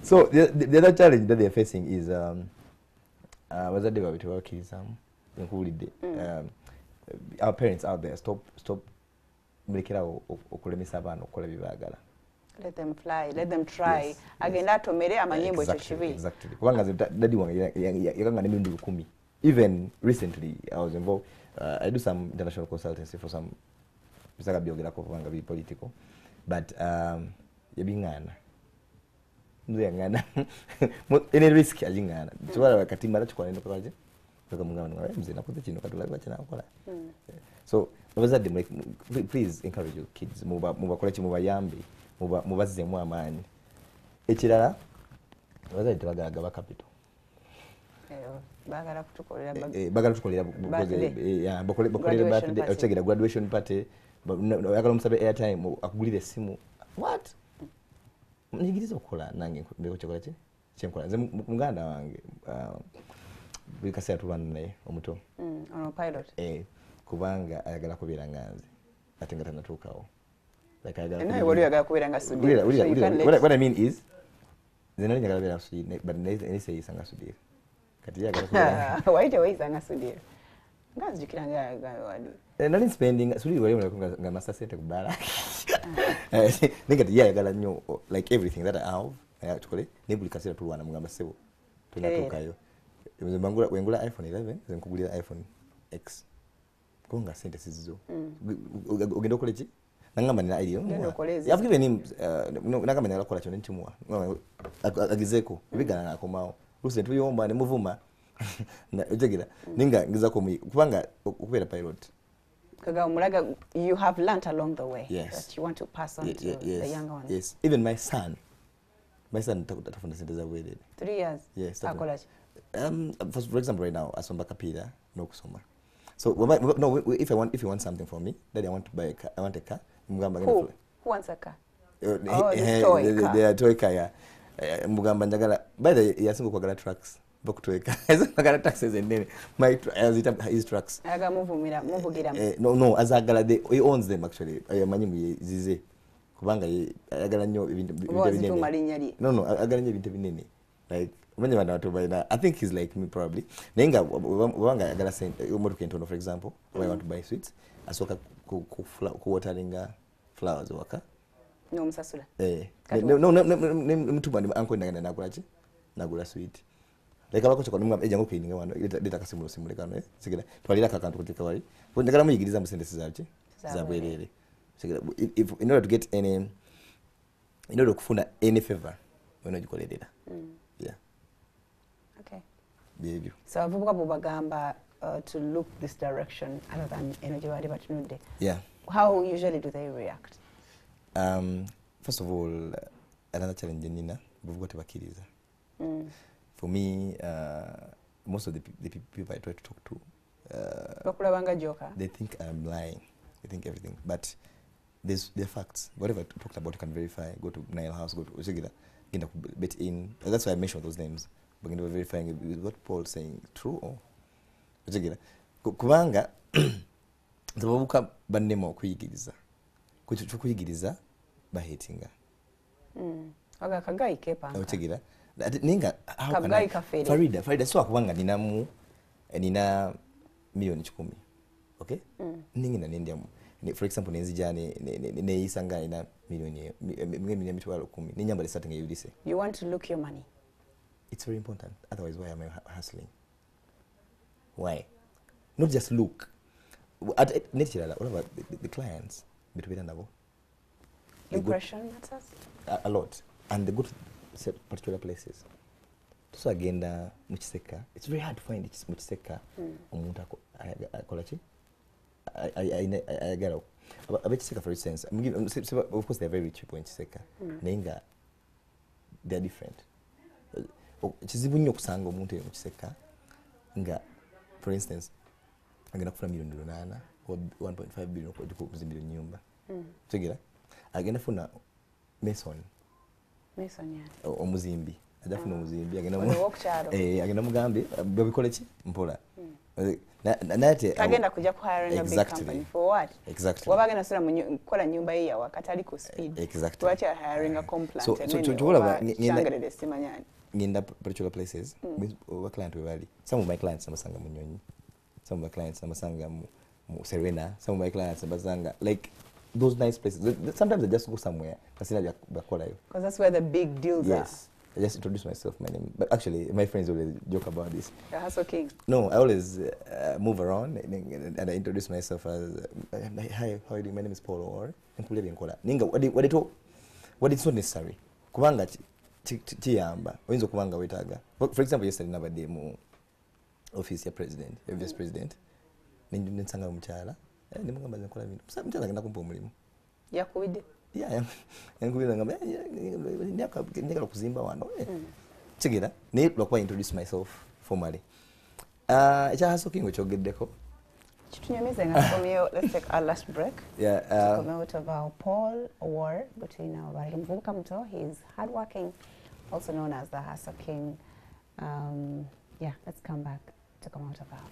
B: So the other challenge that they're facing is our parents out there, stop
A: let them fly, let them try. Yes, agenda tomere amanyimbo ekyo
B: exactly. Kubanga daddy wange yakanga ne bindu 10. Even recently I was involved, I do some international consultancy for some bisaka byogera ko kubanga bi political, but yabingana ndo yangana any risk ajingana tubala wakati mara chukwa nendo kwaje tukamungana ngawe mzee nakoze kino katulaga cyana akola. So please encourage your kids muba kola ki muba yambi mubazize mu amaanyi ekirala bazali tebagaga ba capital
A: bagala kutukolera
B: bakolera birthday ochegira graduation party yakala musabe airtime akugulire simu what nigiriza okola nange mbeko kyokola ki kyenkola nze muganda wange bikasera tulwana naye omuto
A: ono pilot
B: kubanga ayagala kubeera nganze ate nga tanatuukawo. Like I got. What I mean is, the nani nyagala bela sudi, but nani say isanga sudi. Kati ya gala.
A: Why do we isanga sudi? Ngazi jikiranga wadu.
B: Nani spending sudi wale nga master sente kubala. Nigga ya gala nyo like everything that I have. Actually, nebuli kasira tulwana mugamba sebo. Tunatuukayo. Wengula iPhone 11, nkugulira iPhone X. Konga sente sizizo. Ogenda okole ki? Nangamba nina idea. I've given him nangamba nina kola kyone ntimwa. Agizeko bigana akomao. Luse tuyomba ne muvuma. Na ojegira ninga ngiza ko kubanga okubera pilot.
A: Kaga omulaga you have learnt along the way
B: that
A: you want to pass on to the younger ones.
B: Yes, even my son tatafunda sente za bwede.
A: 3 years.
B: Yes.
A: Akola.
B: For example right now asomba kapira no kusoma. So if you want something from me, then I want to buy a car. I want a car.
A: Who wants a car?
B: The toy car. Yeah. Mugamba njagala. By the yasingo kwagala trucks. Boku toy car. Kwagala taxes and then his trucks.
A: Aga muvugira.
B: No, azagala he owns them actually. Manyimu zize. Kubanga agala nnyo ibintu binene. No, agala nnyo ibintu binene. Like I think he's like me probably. Nenga wanga agala sent umotuke ntono for example, when I want to buy sweets, asoka ku wateringa flowers waka.
A: No msasula.
B: No mtuba ni anko ndagana nakula chi? Nagula sweet. Like abako choko numga ejango cleaning wano data kasimulo simulekano sigera. Twalira kakantu kutika wali. Ndagala muyigiriza musente sizachi. Zabwerere. Sigera if in order to get any in order kufuna any favor when ojikolerera. Yeah.
A: Okay.
B: Behavior.
A: So avubuka bubagamba to look this direction other than energy wadi batunude.
B: Yeah.
A: How usually do they react?
B: First of all, another challenge nina buvuga tebakiriza. For me, most of the people I try to talk to, they think I'm lying. They think everything, but they're facts. Whatever I talked about, you can verify. Go to Nile House, go to Usigida, get a bet in. That's why I mentioned those names. But verifying is what Paul's saying true or Usigida. Kubanga nze babuuka bannema okuyigiriza kukuyigiriza bahetinga
A: akagayi kepanga
B: otegeera ninga
A: kagayi kafere
B: Farida so akubanga nina milioni 10 okay ninga nendyamu for example nenzija neeyisa nga ina milioni emitwalo 10 ninyambala starting eyulise.
A: You want to look your money.
B: It's very important, otherwise why am I hustling? Why? Not just look at all about the clients between nabo.
A: Impression matters
B: a lot, and they go to particular places. So again, muchiseka, it's very hard to find it muchiseka omuntu akola ki ayagala abechiseka. For instance, of course they're very cheap when chiseka nenga they're different. Kizibu nnyo okusanga omuntu mukiseka nga for instance agenda kufuna milioni 8 or 1.5 billion okuzimbira ennyumba tegera agenda funa mason
A: ya
B: omuzimbi ajafuna omuzimbi agenda mugambe babikole ki mpola nate
A: agenda kuja ku hiring a big company for what?
B: Exactly.
A: Wabagenda sura kola nyumba ye yawa katali ku speed.
B: Exactly.
A: Twacha hiring a complant
B: so
A: changalele simanyani
B: in particular places over client we some of my clients namasanga munyonyi, some of my clients namasanga mu Serena, some of my clients nabasanga like those nice places. Sometimes I just go somewhere because
A: that's where the big deals are.
B: I just introduce myself, my name, but actually my friends always joke about this.
A: The hustle king.
B: No, I always move around and I introduce myself as hi, how are you doing? My name is Paul or ninga what it's not necessary kubanga tiyamba oyinza okubanga wetaaga. For example, yesterday nabadde mu office ya president, vice president, nensanga omukyala nimugamba nkola bintu omukyala agenda kumpa omulimu
A: yakubidde
B: yankubira ngamba njagala okuzimba wano kigera naye lwakuba introduce myself formally. Ekyahasokingo kyogeddeko
A: kitunyumize nga tukomyeyo. Let's take our last break.
B: To
A: come out of our Paul war between our Omuvubuka muto. He's hardworking, also known as the hustle king. Let's come back to come out of our.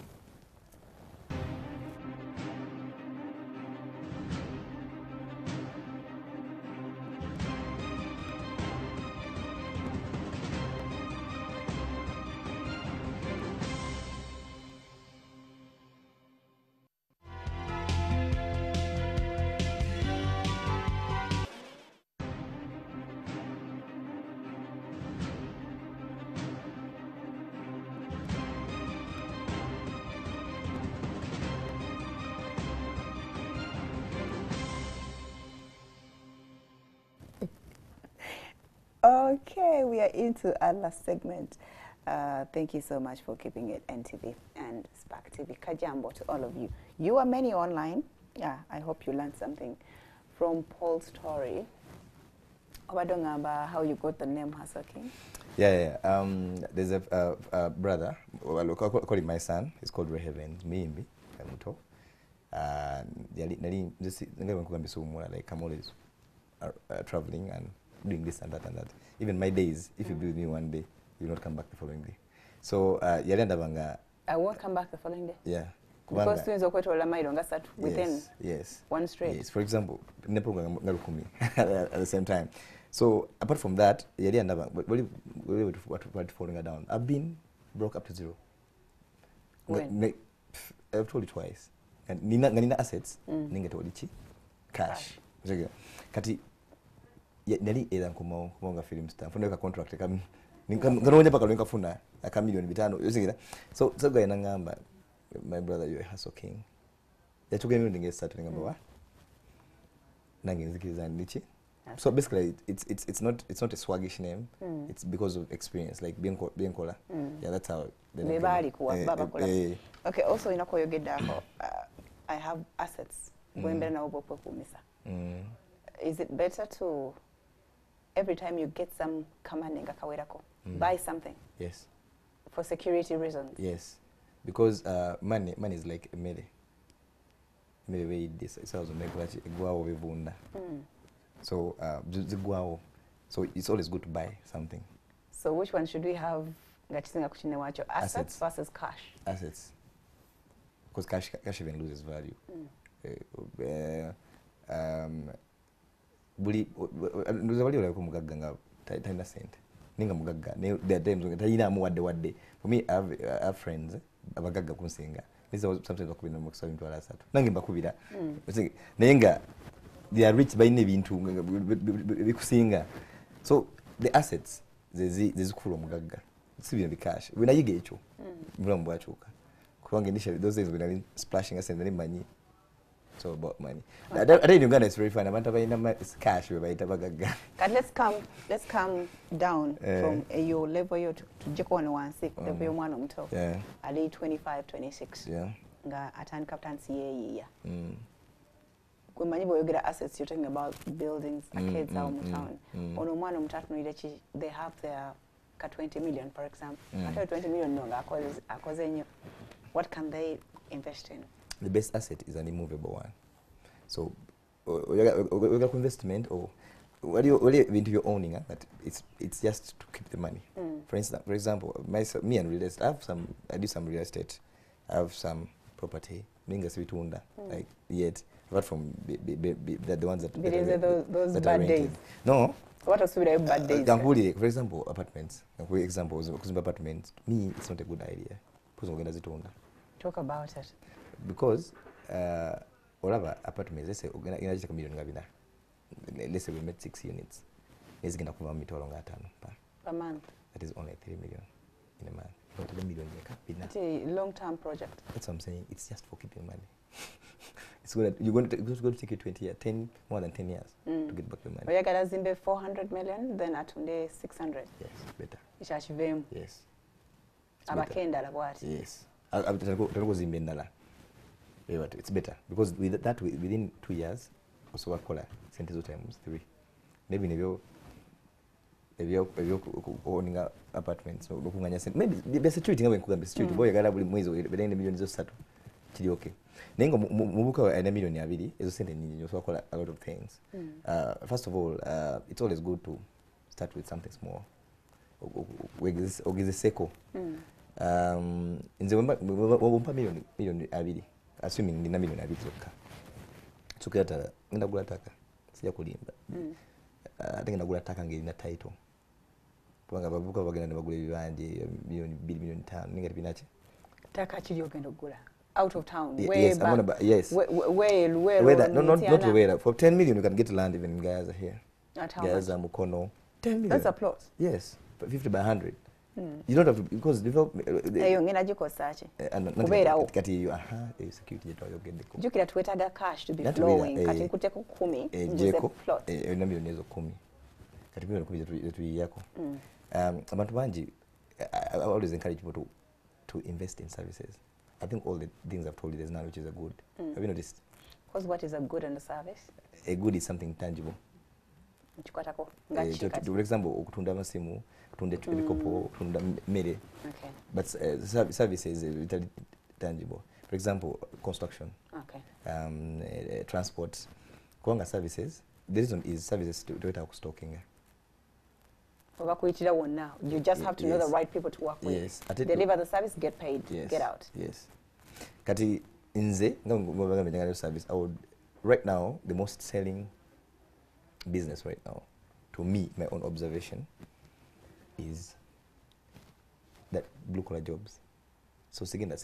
A: Okay, we are into our last segment. Thank you so much for keeping it NTV and Spark TV. Kajambo to all of you. You are many online. Yeah, I hope you learned something from Paul's story. About how you got the name Hustle King?
B: Yeah. There's a brother, well, I'll call him my son. He's called Reheaven. Mimbi, Kamuto. Like I'm always traveling and doing this and that and that. Even my days, if you be with me one day, you will not come back the following day. So,
A: I won't come back the following day?
B: Yeah.
A: Because twins within one straight.
B: Yes. For example, at the same time. So, apart from that, what falling down? I've been broke up to zero.
A: When?
B: I've told you twice. And nina assets, ninga told you cash. Kati nali era nkomonga film star funa ka contract kam nganonya paka lwenka funa aka milioni 5 yosingira so guy nangamba my brother you are hustle king yatuge milioni nge start ngamba wa nange nzikiriza ndichi. So basically it's not a swaggish name. It's because of experience, like being kola. Yeah, that's how
A: okay, also inakoyogedako I have assets is it better to every time you get some kamanenga kawerako buy something?
B: Yes.
A: For security reasons?
B: Yes. Because money is like a mele way this so so it's always good to buy something.
A: So which one should we have? Assets versus cash?
B: Assets. Because cash even loses value. buli ndoza bali olako mugagga nga talina sente ninga mugagga there are times when talinamu wadde for me I have friends abagagga kunsinga sometimes bakubira mu kusaba ebintu alasatu nange mbakubira naye nga they are rich bayina ebintu bikusinga so the assets zezikufula omugagga si bino bikash wenayiga ekyo mulamu bwakyuka kubanga initially those days when I been splashing us and then money. So about money. I don't even it's very fun. Abantu abayina cash bebayita bagagga.
A: Let's come down from your level yo to jekone wansi level yo mwana omuto.
B: Yeah.
A: Ali 25 26.
B: Yeah.
A: Nga atani captaincy year. When many boyogera assets you're talking about buildings, arcades out in town. Ono mwana omutatu no they have their 20 million for example. After 20 million no akoze what can they invest in?
B: The best asset is an immovable one. So, you got investment or what do you into your owning? But it's just to keep the money. For example, me and real estate. I do some real estate. I have some property. Like yet, apart from the ones that
A: those bad days.
B: No.
A: What else would have bad days?
B: For example, apartments. For example, apartments. Me, it's not a good idea.
A: Talk about it.
B: Because all of our apartments, let's say a million gabina. Let's say we made 6 units. It's going to come to
A: per month.
B: That is only 3 million in a month. Not a million.
A: It's a long-term project.
B: That's what I'm saying. It's just for keeping money. It's good. You're going to take you 20 years, more than 10 years to get back the money.
A: Oya gala zimbe 400 million, then atunde 600.
B: Yes, better.
A: Ishachivemu.
B: Yes.
A: Abakenda la what?
B: Yes. It's better because with that within 2 years also wakola sente times 3 maybe ebyo owning apartments okunganya sente maybe the security ngabe nkugamba security boy gala buli mwezi bedende millions zo 3 kiri okay nengo mubuka ana million 2 ezo sente nyingi nyo wakola a lot of things. First of all, it's always good to start with something small ogize seko nze wompa million 2 assuming nina million 2 zokka tukata ngenda gula taka sija kulimba ate ngenda gula taka ngeli na title kubanga bavuka bagenda bagula ebibanje million 2 million 5 ninga tibinache
A: taka kiri ogenda gula out of town
B: yes, where that, not where for 10 million you can get land even in Gaza here
A: at how
B: Gaza
A: much?
B: Mukono 10 million
A: That's a plot.
B: Yes, 50 by 100. You don't have to because
A: eyo ngena jikosache kubera
B: kati you security yetu yogende
A: jukira twetaga cash to be flowing kati nkuteko 10
B: jeko
A: plot
B: na milioni ezo 10 kati milioni 10 yetu yako abantu banji I always encourage people to invest in services. I think all the things I've told you there's none which is a good. Have you noticed?
A: Because what is a good and a service?
B: A good is something tangible.
A: Chikwatako
B: for example okutunda amasimu kutunda ebikopo kutunda mere.
A: Okay.
B: But services is tangible. For example, construction.
A: Okay.
B: Transport. Kwanga services. The reason is services to it stocking.
A: You just have to know the right people to work with.
B: Yes.
A: Deliver the service, get paid,
B: yes.
A: get out.
B: Yes. Kati inze ngomba service. I would right now the most selling business right now, to me, my own observation, is that blue collar jobs. So sigenda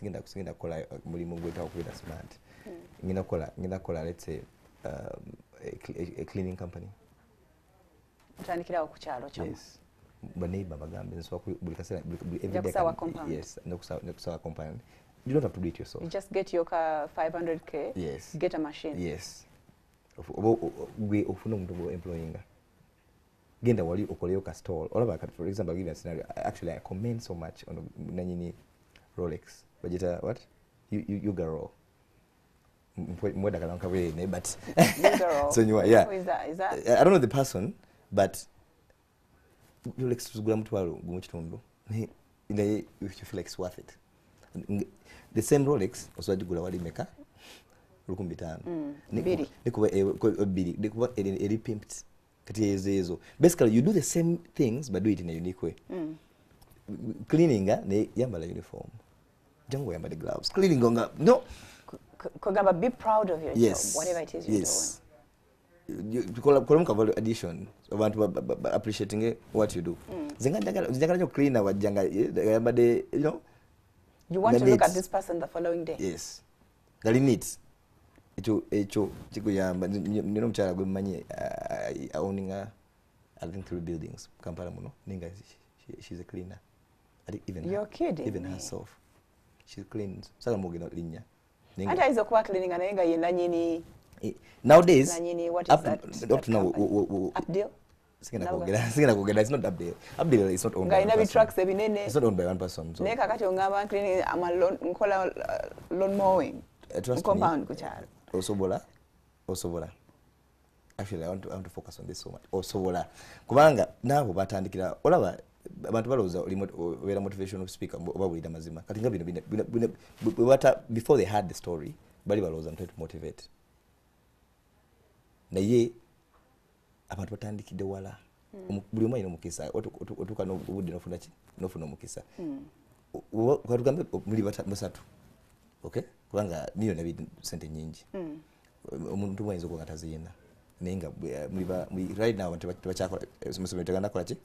B: kola mulimo gweta okwira smart. Ngina kola let's say a cleaning company.
A: Utandikira okuchalo chamo.
B: Yes. Baneiba bagambe nso bulikasera
A: every day. Compound.
B: Yes, nokusawa compound. You don't have to do it yourself.
A: You just get your car 500k.
B: Yes.
A: Get a machine.
B: Yes. We ofuna mtu employing. Genda wali okoleyo ka stall. All of for example, I'll give you a scenario. Actually, I commend so much on nanyini Rolex. Budget what? You girl. Mweda kalanka we ne but. So yeah.
A: Who is that? Is that?
B: I don't know the person, but Rolex tuzugula mutwalo gumuchitundu. You feel like it's worth it. The same Rolex also ajugula wali meka.
A: Biri.
B: Nikuba pimped. Basically, you do the same things but do it in a unique way. Cleaning, ne yambala uniform. Jango yambala gloves. Cleaning no.
A: Kogamba, be proud of your
B: Yes.
A: job, whatever it is you're
B: doing. Addition abantu appreciating what you do. Zinga nyo clean wajanga yambade, you know.
A: You want to look at this person the following day.
B: Yes. Gali neat. Echo chikuyamba nino mchala gwe manye owning I think 3 buildings Kampala muno ninga she's a cleaner.
A: You're kidding.
B: Even herself. She cleans. Sala mugino linya.
A: Ata izo kuwa cleaning anayenga yenda nyini.
B: Nowadays,
A: what is that?
B: Up to now,
A: Abdil?
B: Singana kugenda. It's not Abdil. Abdil is not owned by one person. It's not owned by one person. So.
A: Neka kati ongaba cleaning ama nkola lawn mowing.
B: Trust
A: compound
B: me.
A: kuchara.
B: Osobola. Actually, I want to focus on this so much. Osobola. Kubanga nabo batandikira olaba abantu baloza oli motivational speaker oba bulida mazima. Kati nga bino before they had the story, bali baloza I'm trying to motivate. Naye abantu batandikide wala buli omu alina omukisa otuuka n'obudde n'ofuna omukisa katugambe muli basatu okay kubanga miliyoni abiri sente nyingi omuntu mwayinza okuba nga taziyina naye nga right now abantu tebakyakola essomero teganakola ki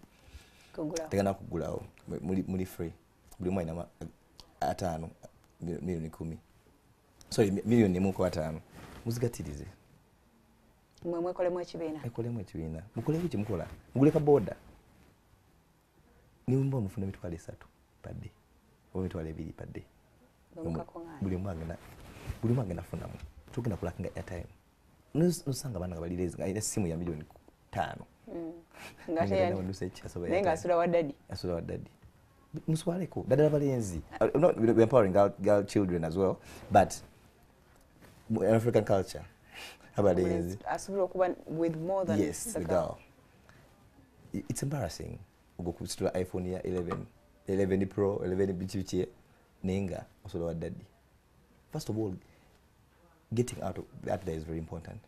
B: tegana kugulawo muli free buli omu alina 5 miliyoni 10 sorry miliyoni 1.5 muzigatirize
A: Mwekolemu ekibiina.
B: Mukole biki mukola? Muguleka boda. Nimba mufuna emitwalo 3 padde. Oba emitwalo 2 padde. Buli mwange nafunamu. Tugenda kulanga airtime. Nusanga bana balirezi nga ina simu ya milioni 5.
A: Ngate yani. Nenga asula wa daddy. Muswaleko. Dada balenzi.
B: Not empowering girl children as well, but in African culture.
A: With more than
B: the girl. It's embarrassing. Go to the iPhone 11 Pro, 11 bichi nenga osola wa daddy. First of all, getting out of that day is very important.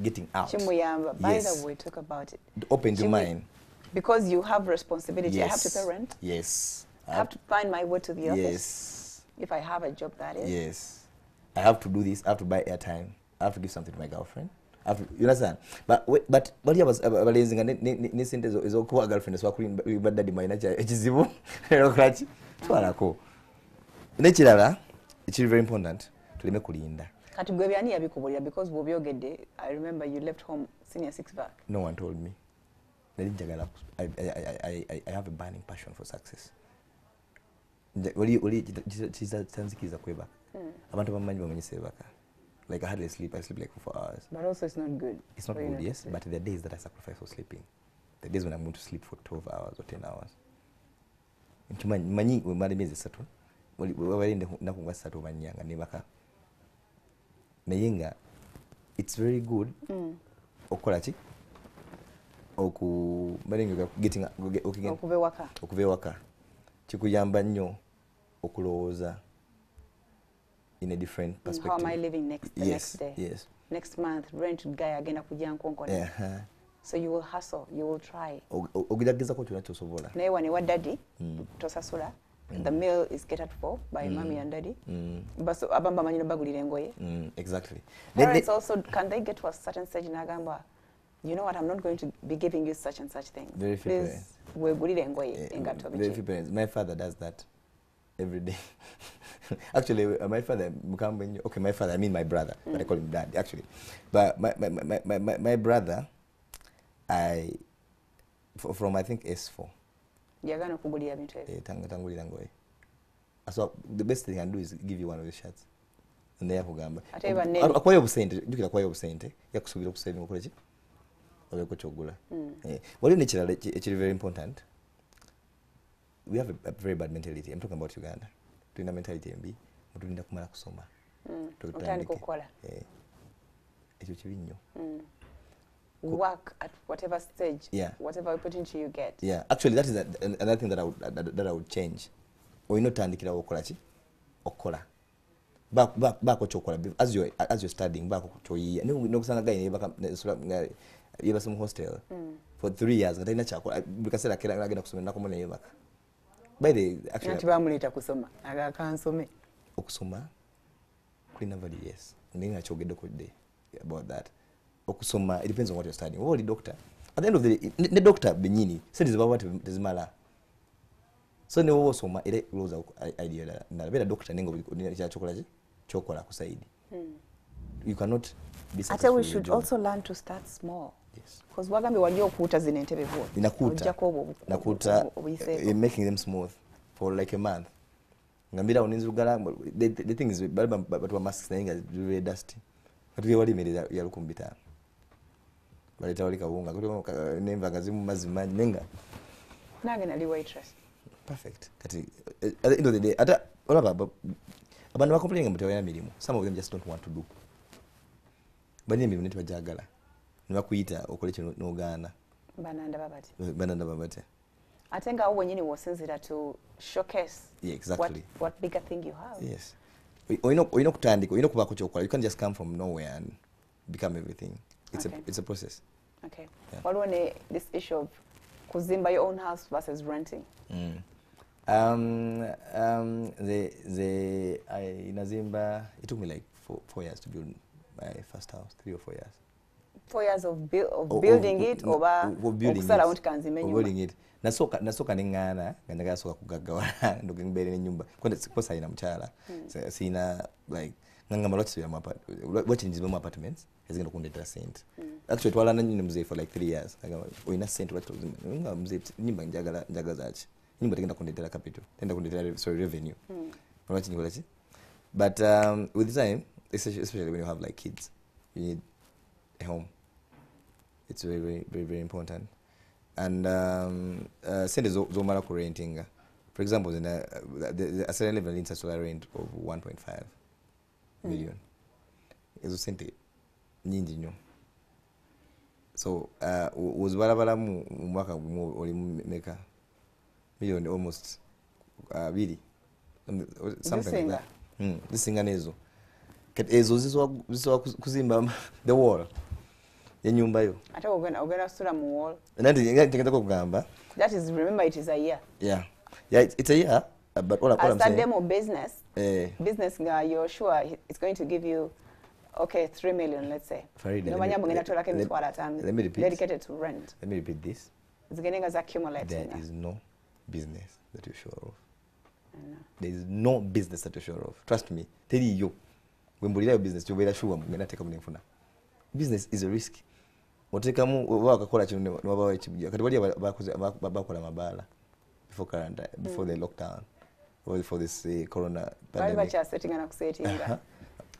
B: Getting out.
A: By the way, talk about it.
B: Open your mind.
A: Because you have responsibility.
B: Yes.
A: I have to pay rent.
B: Yes.
A: I have to find my way to the office.
B: Yes.
A: If I have a job, that is.
B: Yes. I have to do this. I have to buy airtime. I have to give something to my girlfriend. I have to, you understand? But what you was balancing ni sente is okuwa girlfriend so akuli badadi maina cha ekizibu ero krachi twalako. Nekirala it's very important tuleme kulinda.
A: Kati gwe byani yabikubolya because bobyogedde. I remember you left home senior 6 back.
B: No one told me. I have a burning passion for success. Oli chiza kweba. Abantu bamanyi bamanyise baka. Like I hardly sleep. I sleep like 4 hours.
A: But also it's not good.
B: It's not good, yes. But there are days that I sacrifice for sleeping. The days when I'm going to sleep for 12 hours or 10 hours. Manyi umali miezi 3. Wali nakungwa 3 banyanga ne baka. Nayenga it's very good. Okola ki? Getting okuvewaka. Kikuyamba nnyo okulowooza in a different perspective.
A: How am I living next day?
B: Yes.
A: Next month, rent guy agenda kujja nkonkona. So you will hustle, you will try.
B: Ogidageza ko kyona kyosobola.
A: Naye wani wa daddy tosasula. The meal is catered for by mommy and daddy. Baso abamba manyino bagulira engoye.
B: Exactly.
A: Parents also, can they get to a certain stage in agamba, you know what, I'm not going to be giving you such and such things.
B: Very few parents.
A: Wegulira engoye engato bichi.
B: Very few parents. My father does that every day. Actually, my father, okay, my father, I mean my brother, but I call him dad, actually. But my brother, from I think S4.
A: Yagana kugulia bintu
B: Tangulira ngoye. So the best thing I can do is give you one of the shirts. And they yakugamba. Akwayo obusente, dukira kwayo obusente, yakusubira okusaving okola ki? Obeko kyogula. What is actually very important. We have a very bad mentality. I'm talking about Uganda. Tuna mentality mbi, mutulinda kumala kusoma.
A: Utani kukola.
B: Ekyo kibi nnyo.
A: Work at whatever stage, whatever opportunity you get.
B: Yeah, actually that is another thing that I would change. Oyino tandikira okola ki? Okola. Back chokola as you're studying back choyi. No kusanga guy nebaka yeba some hostel for 3 years ngataina chako because like agenda kusoma nakomona yebaka. By the actually
A: ntibamulita kusoma aga kansome
B: okusoma kulina value, yes. Ndinga nachogeddeko dde about that. Okusoma, it depends on what you're studying. What doctor? At the end of the day, the doctor benyini said is about tezimala. So ne wosoma ere close idea na bera doctor ningo chokola kusaidi. You cannot be successful.
A: Ate we should also learn to start small.
B: Yes.
A: Because wagambe waliyo kuta zinentebe vo.
B: Nakuta making them smooth for like a month. Ngambira oninzugala the thing is but masks nainga very dusty. But we wali made ya lukumbita. Baleta wali kawunga kuliko nemba kazimu mazimanyi nenga.
A: Nage nali waitress.
B: Perfect. Kati at the end of the day ata olaba abantu bakomplaining mutawana milimu. Some of them just don't want to do. Bani milimu netu bajagala. Nibakuyita okole kino n'ogaana. Bananda babati.
A: Atenga awo wenyini wosinzira to showcase
B: exactly.
A: what bigger thing you have.
B: Yes. Oyina kutandika, oyina kuba kuchokola. You can't just come from nowhere and become everything. It's a process. Okay.
A: Yeah. What one this issue of kuzimba your own house versus renting?
B: Inazimba, it took me like 4 years to build my first house, 3 or 4 years.
A: 4 years of building it or okusala unt kanzime nyumba.
B: Building it. Nasoka ningana nganaga soka kugagawala ndoke ngibere nenyumba. Kwenda sikosa ina mchala. Sina like ngangama lots ya what in these apartments is going to kundeta cent. Actually twala na nyumba mzee for like 3 years. We ina cent what ngam mzee nyumba njagala zachi. Nyumba tegenda kundeta capital. Tenda kundeta revenue. What you call. But with time, especially when you have like kids, you need a home. It's very, very, very, very important. And send zomara ku renting. For example, the a certain level in solar rent of 1.5 million. Ezo sente nyingi nyo. So was balabala mu mwaka oli meka million almost really something like that. This thing anezo. Ket ezo ziswa kuzimba the wall. Yenyumba yo.
A: Ate ogena sura mu wall.
B: Nandi ngenda kugamba.
A: That is, remember, it is a year.
B: Yeah. Yeah, it's a year, but all I'm saying. As a
A: demo business, business you're sure it's going to give you, okay, 3 million, let's say.
B: Let
A: me repeat. Dedicated to rent.
B: Let me repeat this.
A: It's getting as accumulating.
B: There is no business that you're sure of. There is no business that you're sure of. Trust me. Tell you, when you business, you're very sure I'm take up. Business is a risk. Otekamu wakakola kino nwabawa ekibujja kati wali bakola mabala before the lockdown or before this corona pandemic.
A: Bali bacha setting na kusetinga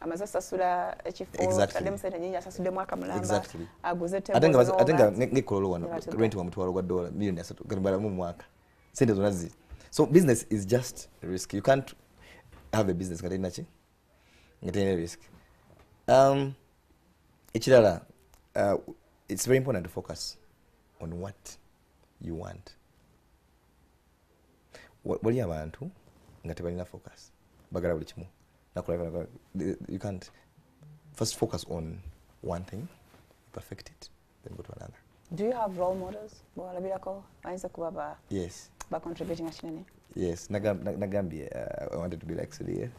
A: amazasasula ekifo kadem sente nyinyi asasude mwaka mulamba aguze table.
B: Atenga ngekololo wano rent wa mutwalo gwa $1 million asatu kalibala mu mwaka sente zonazi. So business is just a risk. You can't have a business kati nachi ngete risk. Ichilala it's very important to focus on what you want. What you want to ngati focus. Bagala buli kimu. You can't first focus on one thing, perfect it, then go to another.
A: Do you have role models?
B: Yes.
A: By contributing achinene?
B: Yes. Nagambi, I wanted to be like Sudir.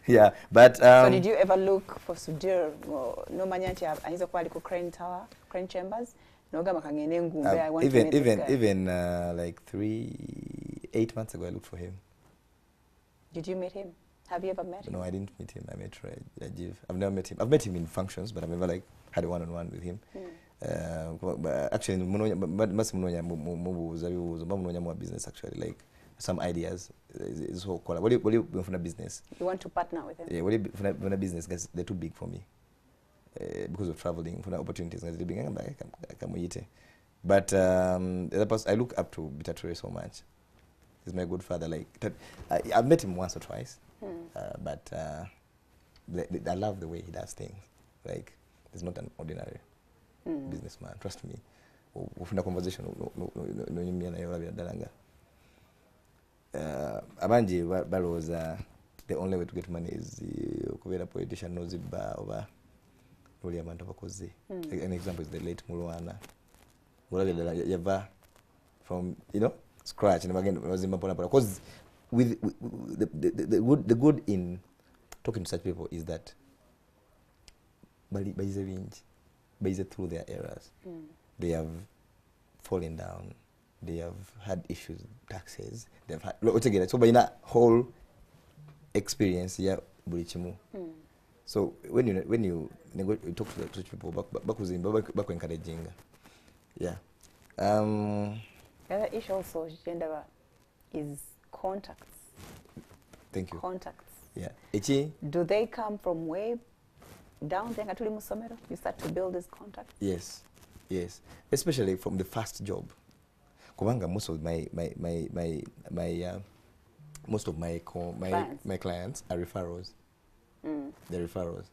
B: Yeah, but
A: so did you ever look for Sudir? No manyanti anizo kwa liko crane tower, crane chambers. No gama kangene ngumbe. I want to meet this guy.
B: Even like 8 months ago, I looked for him.
A: Did you meet him? Have you ever met him?
B: No, I didn't meet him. I met Rajiv. I've never met him. I've met him in functions, but I've never like had a one-on-one with him. Actually, more business actually, like some ideas. Is whole call. What do you for a business?
A: You want to partner with him?
B: Yeah, what do you for a business? Because they're too big for me because of traveling. For the opportunities, but the other person I look up to Bitature so much. He's my good father. Like I've met him once or twice, but I love the way he does things. Like he's not an ordinary businessman. Trust me. Ufuna conversation no nyimya na yola bidalanga. Abanje baloza the only way to get money is kubera politician noziba oba oli abantu bakoze. An example is the late Mulwana. Mulwana yava from scratch and again was in Mapona because with the good in talking to such people is that by through their errors, they have fallen down, they have had issues, taxes, they've had together. So by that whole experience, yeah, so when you talk to such people, back encouraging, yeah.
A: The other issue also, gender, is contacts.
B: Thank you.
A: Contacts.
B: Yeah.
A: Do they come from way down there? You start to build these contacts.
B: Yes, yes. Especially from the first job. Kubanga most of my clients are referrals. They're referrals.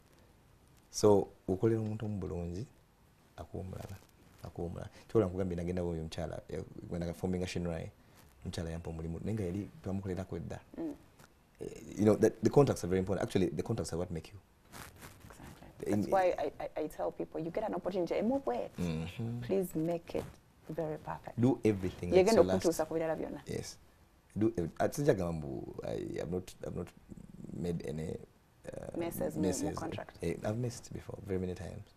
B: So ukolera omuntu omubulungi akumulala. Chola nkugambye nagenda boyo mchala when forming a shinrai mchala yampa mulimu nenga yali twamukolera kwedda. You know that the contacts are very important. Actually, the contacts are what make you.
A: Exactly. That's why I tell people, you get an opportunity, please make it very perfect.
B: Do everything.
A: You're going to put
B: yes. Do. At I have not made any messes.
A: Contract.
B: I've messed before very many times.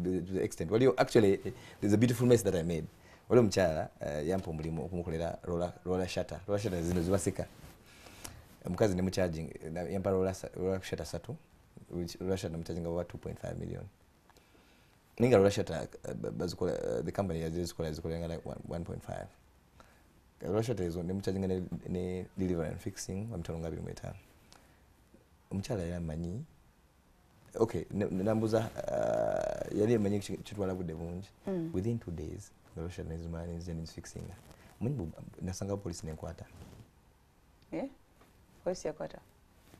B: To the extent. Well, actually, there's a beautiful mess that I made. Wale mchala yampa mulimu okumukolera roller shutter. Roller shutter zino zibasika. Mukazi nemu charging yampa roller shutter satu. Which roller shutter I'm charging over 2.5 million. Ninga roller shutter the company has just called like 1.5. Roller shutter is nemu charging ne delivery and fixing amtalonga bili mweta. Mchala ya mani. Okay, nambuza yali manye chitwala bude bunji. Within 2 days, the Russian is man is fixing. Mungu nasanga police nenkwata.
A: Yeah? What's your quarter?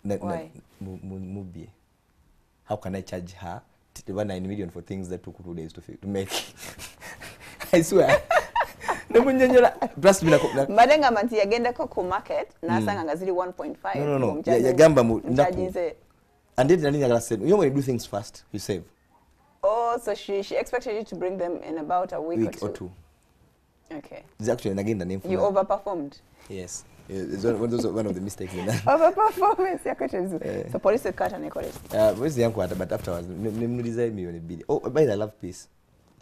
B: Why? Mubie. How can I charge her 9 million for things that took 2 days to make? I swear. Plus
A: Madenga manti yagenda ko market nasanga ngazili 1.5.
B: No. Yagamba mu ndaku. And then I said, you know when you do things fast, you save.
A: Oh, so she expected you to bring them in about a week
B: or two.
A: Okay.
B: It's actually again the name for
A: you
B: that.
A: Overperformed.
B: Yes. It's one of the mistakes in that.
A: Overperformance. So police cut and police.
B: Where's the young quarter? But afterwards, design me on a bid. Oh, by the love peace.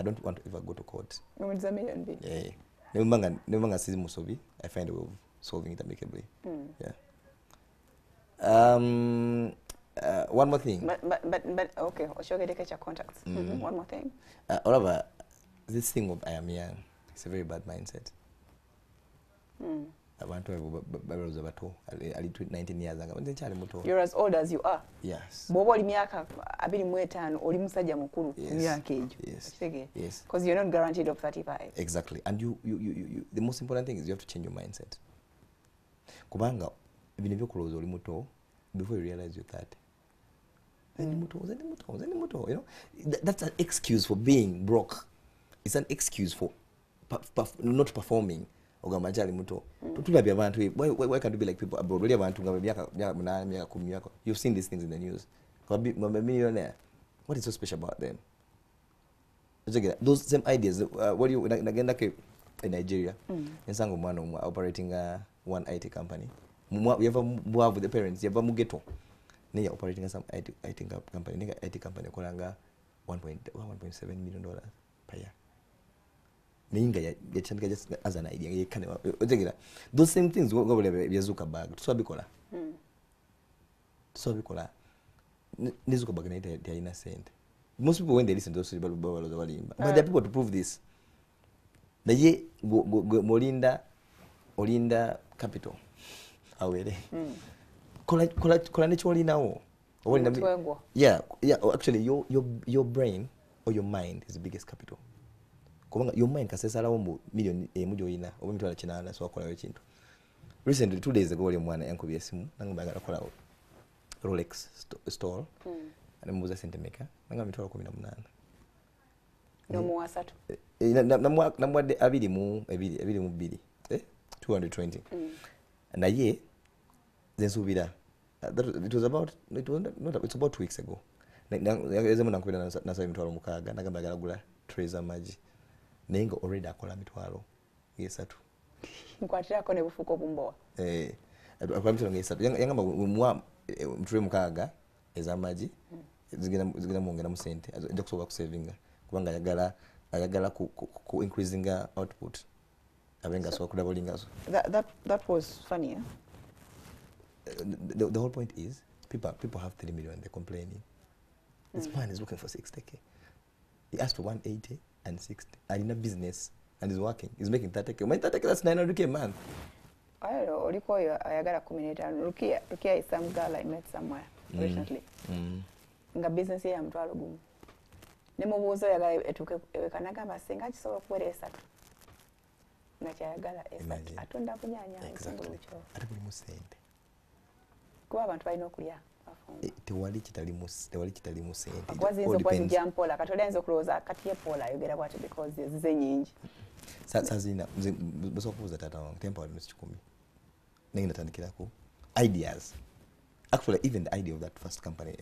B: I don't want to ever go to court.
A: No, it's a million bid.
B: Yeah. Never sees Musovi. I find a way of solving it amicably. Yeah. One more thing.
A: But okay, I'll show you the contacts. One more thing.
B: However, this thing of I am young, it's a very bad mindset. I want to have 19 years.
A: You're as old as you are.
B: Yes. Yes. Yes.
A: Because you're not guaranteed of 35.
B: Exactly. And you the most important thing is you have to change your mindset. Kubanga, before you realize you're 30. You know, that's an excuse for being broke. It's an excuse for not performing. Why can't you be like people abroad? You've seen these things in the news. Millionaire. What is so special about them? Those same ideas. What do you in Nigeria? In Sangomano, operating one IT company. We have with the parents. You have a ghetto. They are operating some IT company. IT company kolanga $1.7 million per year. Ninga just as an idea. Those same things go over the Yazuka bag. So bikola. So bikola. Nizuka bag they are innocent. Most people when they listen to those people, but there are people to prove this. The ye Olinda capital. Awere. Kola naturally now. Yeah. Actually, your brain or your mind is the biggest capital. Your mind can say salamu million mujoina or mitwala chinana so akola chintu. Recently 2 days ago mwana yankubiye simu nangamba akola Rolex store and muza center maker nanga mitwala 18.
A: No more asatu.
B: Namwade abiri mu 220. And aye then subira. It's about 2 weeks ago. Ezemu nankubira nasa mitwalo mukaga nagamba galagula Treza maji. Nengo already akola mitwalo. Yesatu.
A: Nkwatira ko ne bufuko bumboa.
B: akwamisiro ngesatu yangamba mwa mtule mukaga ezamaji zigenda muongera mu sente nja kusobola kusavinga kubanga ayagala ku increasing output abenga so kudabolinga so
A: that was funny.
B: The whole point is people have 3 million, they're complaining. This man is looking for 60k. He asked for 180 and 60 and in a business and he's working, he's making 30k. My 30k, that's 900k a month.
A: I don't know, I got a community and Rukia is some girl I met somewhere recently. Nga business ya mtwalo gumu. Nemubuuza yagala etuke ewekanagamba singa kisobola okuwera esatu. Nga kyayagala esatu. Atunda kunyanya
B: exactly. Ate buli mu sente.
A: Kuba abantu balina okulya.
B: Tewali kitali mu sente.
A: Kwazinzo kwazijja mpola katoli ayinza okulowooza kati ye Paul ayogera bwati because zize nyingi.
B: Sazina mbuza okubuuza taata wange tempa wali mu kikumi. Nange natandikirako ideas. Actually, even the idea of that first company,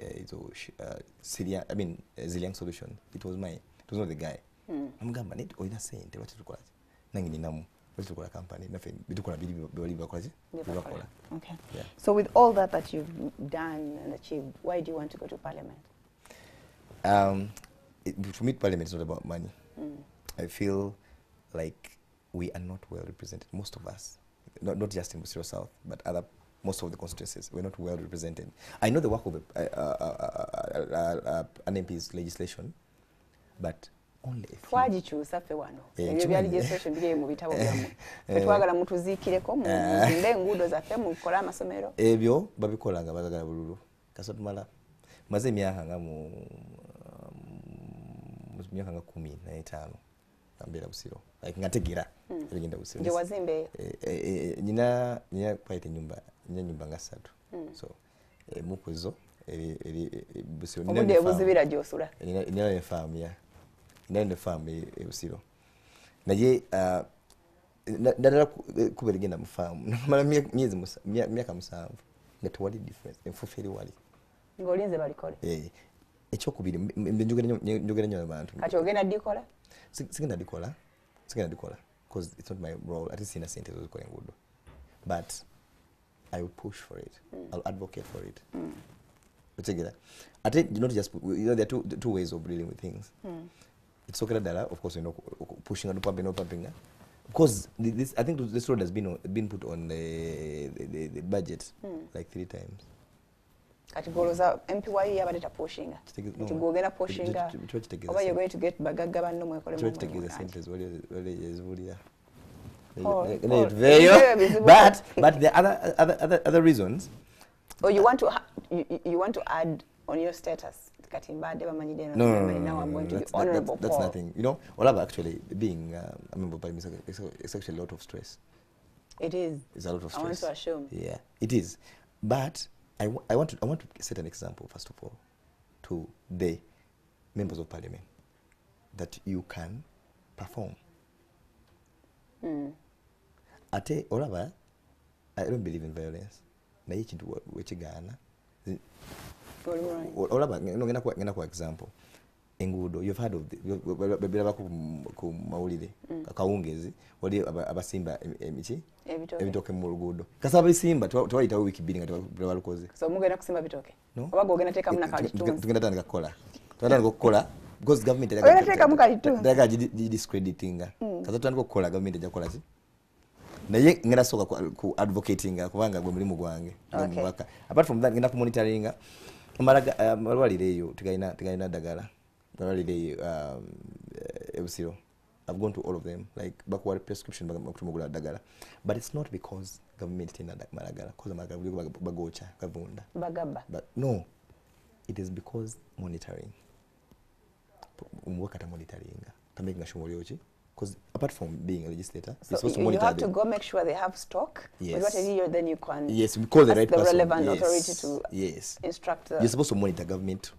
B: Ziliang Solution, it was mine. It was not the guy. I'm going to go in a saying, what is it called? Nangi namu, what is it called a company? Nothing.
A: Okay.
B: Yeah.
A: So with all that you've done and achieved, why do you want to go to Parliament?
B: For me, Parliament is not about money. I feel like we are not well represented. Most of us, not just in Busiro South, but most of the constituencies, we're not well represented. I know the work of an MP's legislation, but only a few.
A: Twagikyusa ffe wano. Ebyo bya legislation biri mu bitabo byammwe. Twagala mutuziikireko muzimbe enguudo zaffe mukole amasomero.
B: Ebyo babikolanga bagagala bululu. Kasa tumala maze emyaka nga mu myaka nga 15 ambera Busiro. Like ngategeera ebigenda Busiro.
A: Je wazimbe
B: nyina kwaite nyumba nga 3. So mukuzo Busiro
A: nina buzibira gyosula.
B: Nina farm ya. Nina farm Busiro. Naye ndadala kubera genda mu farm. Mala myezi myaka 7 nga tewali difference. Enfuferi wali.
A: Ngolinze balikole.
B: Ekyokubiri njogera nnyo abantu.
A: Kati ogenda dikola?
B: Sigenda dikola because it's not my role. At least in a sentence of good. But I will push for it. I'll advocate for it. I think not just there are two ways of dealing with things. It's okay that of course pushing and pumping. Because this I think this road has been put on the budget like 3 times.
A: Kati goloza MPY yabadde pushing. Tugogera pushing. Oba you're going to get bagaga banno mwekole mu.
B: Tegeza sentence wale ezibulira. But the other reasons.
A: Oh, you want to add on your status. Kati mbade bamanyide now I'm going to be honorable.
B: That's nothing. You know, Olava actually being a member of Parliament is actually a lot of stress.
A: It is.
B: It's a lot of stress.
A: I want to assume.
B: Yeah, it is. But I want to set an example first of all to the members of Parliament that you can perform. Ate Olava, I don't believe in violence. Na hichi ndu wechigana. Olava ngena kwa example. Engudo, you've heard of babira ku mawulire Akawungeezi wali abasimba emichi ebitoke mu lugudo kasaba bisimba twayita wiki bbiri nga balukoze
A: so mugenda kusimba bitoke oba ogenda teka muna kali tu
B: tugenda tandika kukola because government
A: teka mu kali tu
B: daga discrediting kaza tandika kukola government ejakola ki naye ngenda soka ku advocating kubanga gwe mulimu gwange mwaka apart from that ngenda ku monitoring malwalire eyo tigaina dagala Busiro. I've gone to all of them, like backward prescription dagala. But it's not because government tina dagala, because bagocha gavunda.
A: Bagaba.
B: But no, it is because monitoring. Monitoring. Because apart from being a legislator,
A: so you have to go make sure they have stock.
B: Yes.
A: But what then you can.
B: Yes, we call the right person.
A: Relevant authority to instruct.
B: You're supposed to monitor government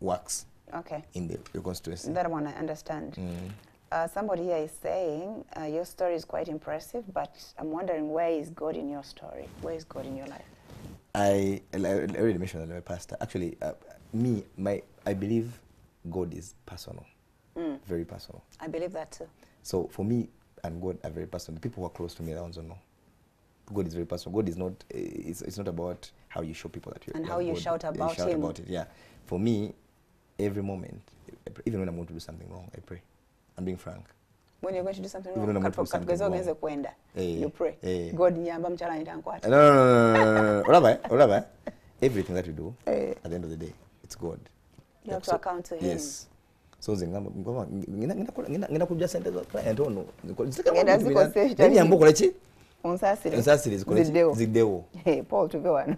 B: works.
A: Okay.
B: In the constituency.
A: That one I understand. Somebody here is saying your story is quite impressive, but I'm wondering where is God in your story? Where is God in your life?
B: I already mentioned that I'm a pastor. Actually, I believe God is personal, very personal.
A: I believe that too.
B: So for me and God are very personal. The people who are close to me, that ones don't know. God is very personal. God is not. It's not about how you show people that you.
A: And how you
B: God,
A: shout about
B: shout
A: him.
B: about it. Yeah. For me, every moment, even when I'm going to do something wrong, I pray. I'm being frank.
A: When you're going to do something
B: Even when I'm
A: wrong,
B: going to do something wrong,
A: you pray. God nyamba mchala nitakwata.
B: No. Everything that you do, at the end of the day, it's God.
A: You have to account to him.
B: Yes. So ngina kuja sente za client ono.
A: Then
B: yambo kolechi?
A: Onsasire
B: Zidewo.
A: Hey, Paul tuvewano.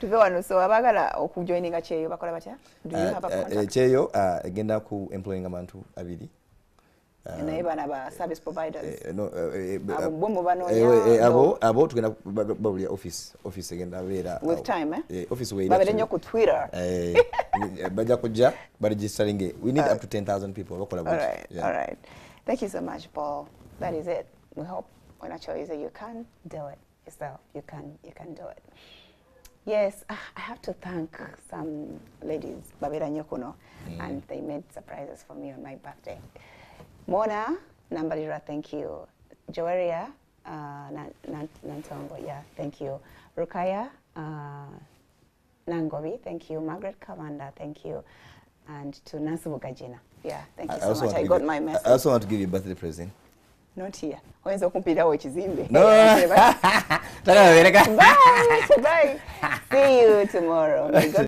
A: Tuvewano so abagala okujoininga cheyo bakola batya? Do you have a contact?
B: Cheyo agenda ku employing abantu abiri.
A: Naye bana ba service providers.
B: Abo tugenda babuli office agenda beera.
A: With time,
B: office we.
A: Babere nyo ku Twitter.
B: Baja kuja registering. We need up to 10,000 people.
A: All right. Thank you so much, Paul. That is it. We hope when I show you that you can do it yourself. You can do it. Yes, I have to thank some ladies, Babera Nyokuno, and they made surprises for me on my birthday. Mona Nambarira, thank you. Joeria Nantongo, yeah, thank you. Rukaya Nangobi, thank you. Margaret Kavanda, thank you. And to Nansu Gajina, yeah, thank you so much. I got my message.
B: I also want to give you a birthday present.
A: Not here. Wenza kumpira wechizimbe.
B: No.
A: Bye. See you tomorrow.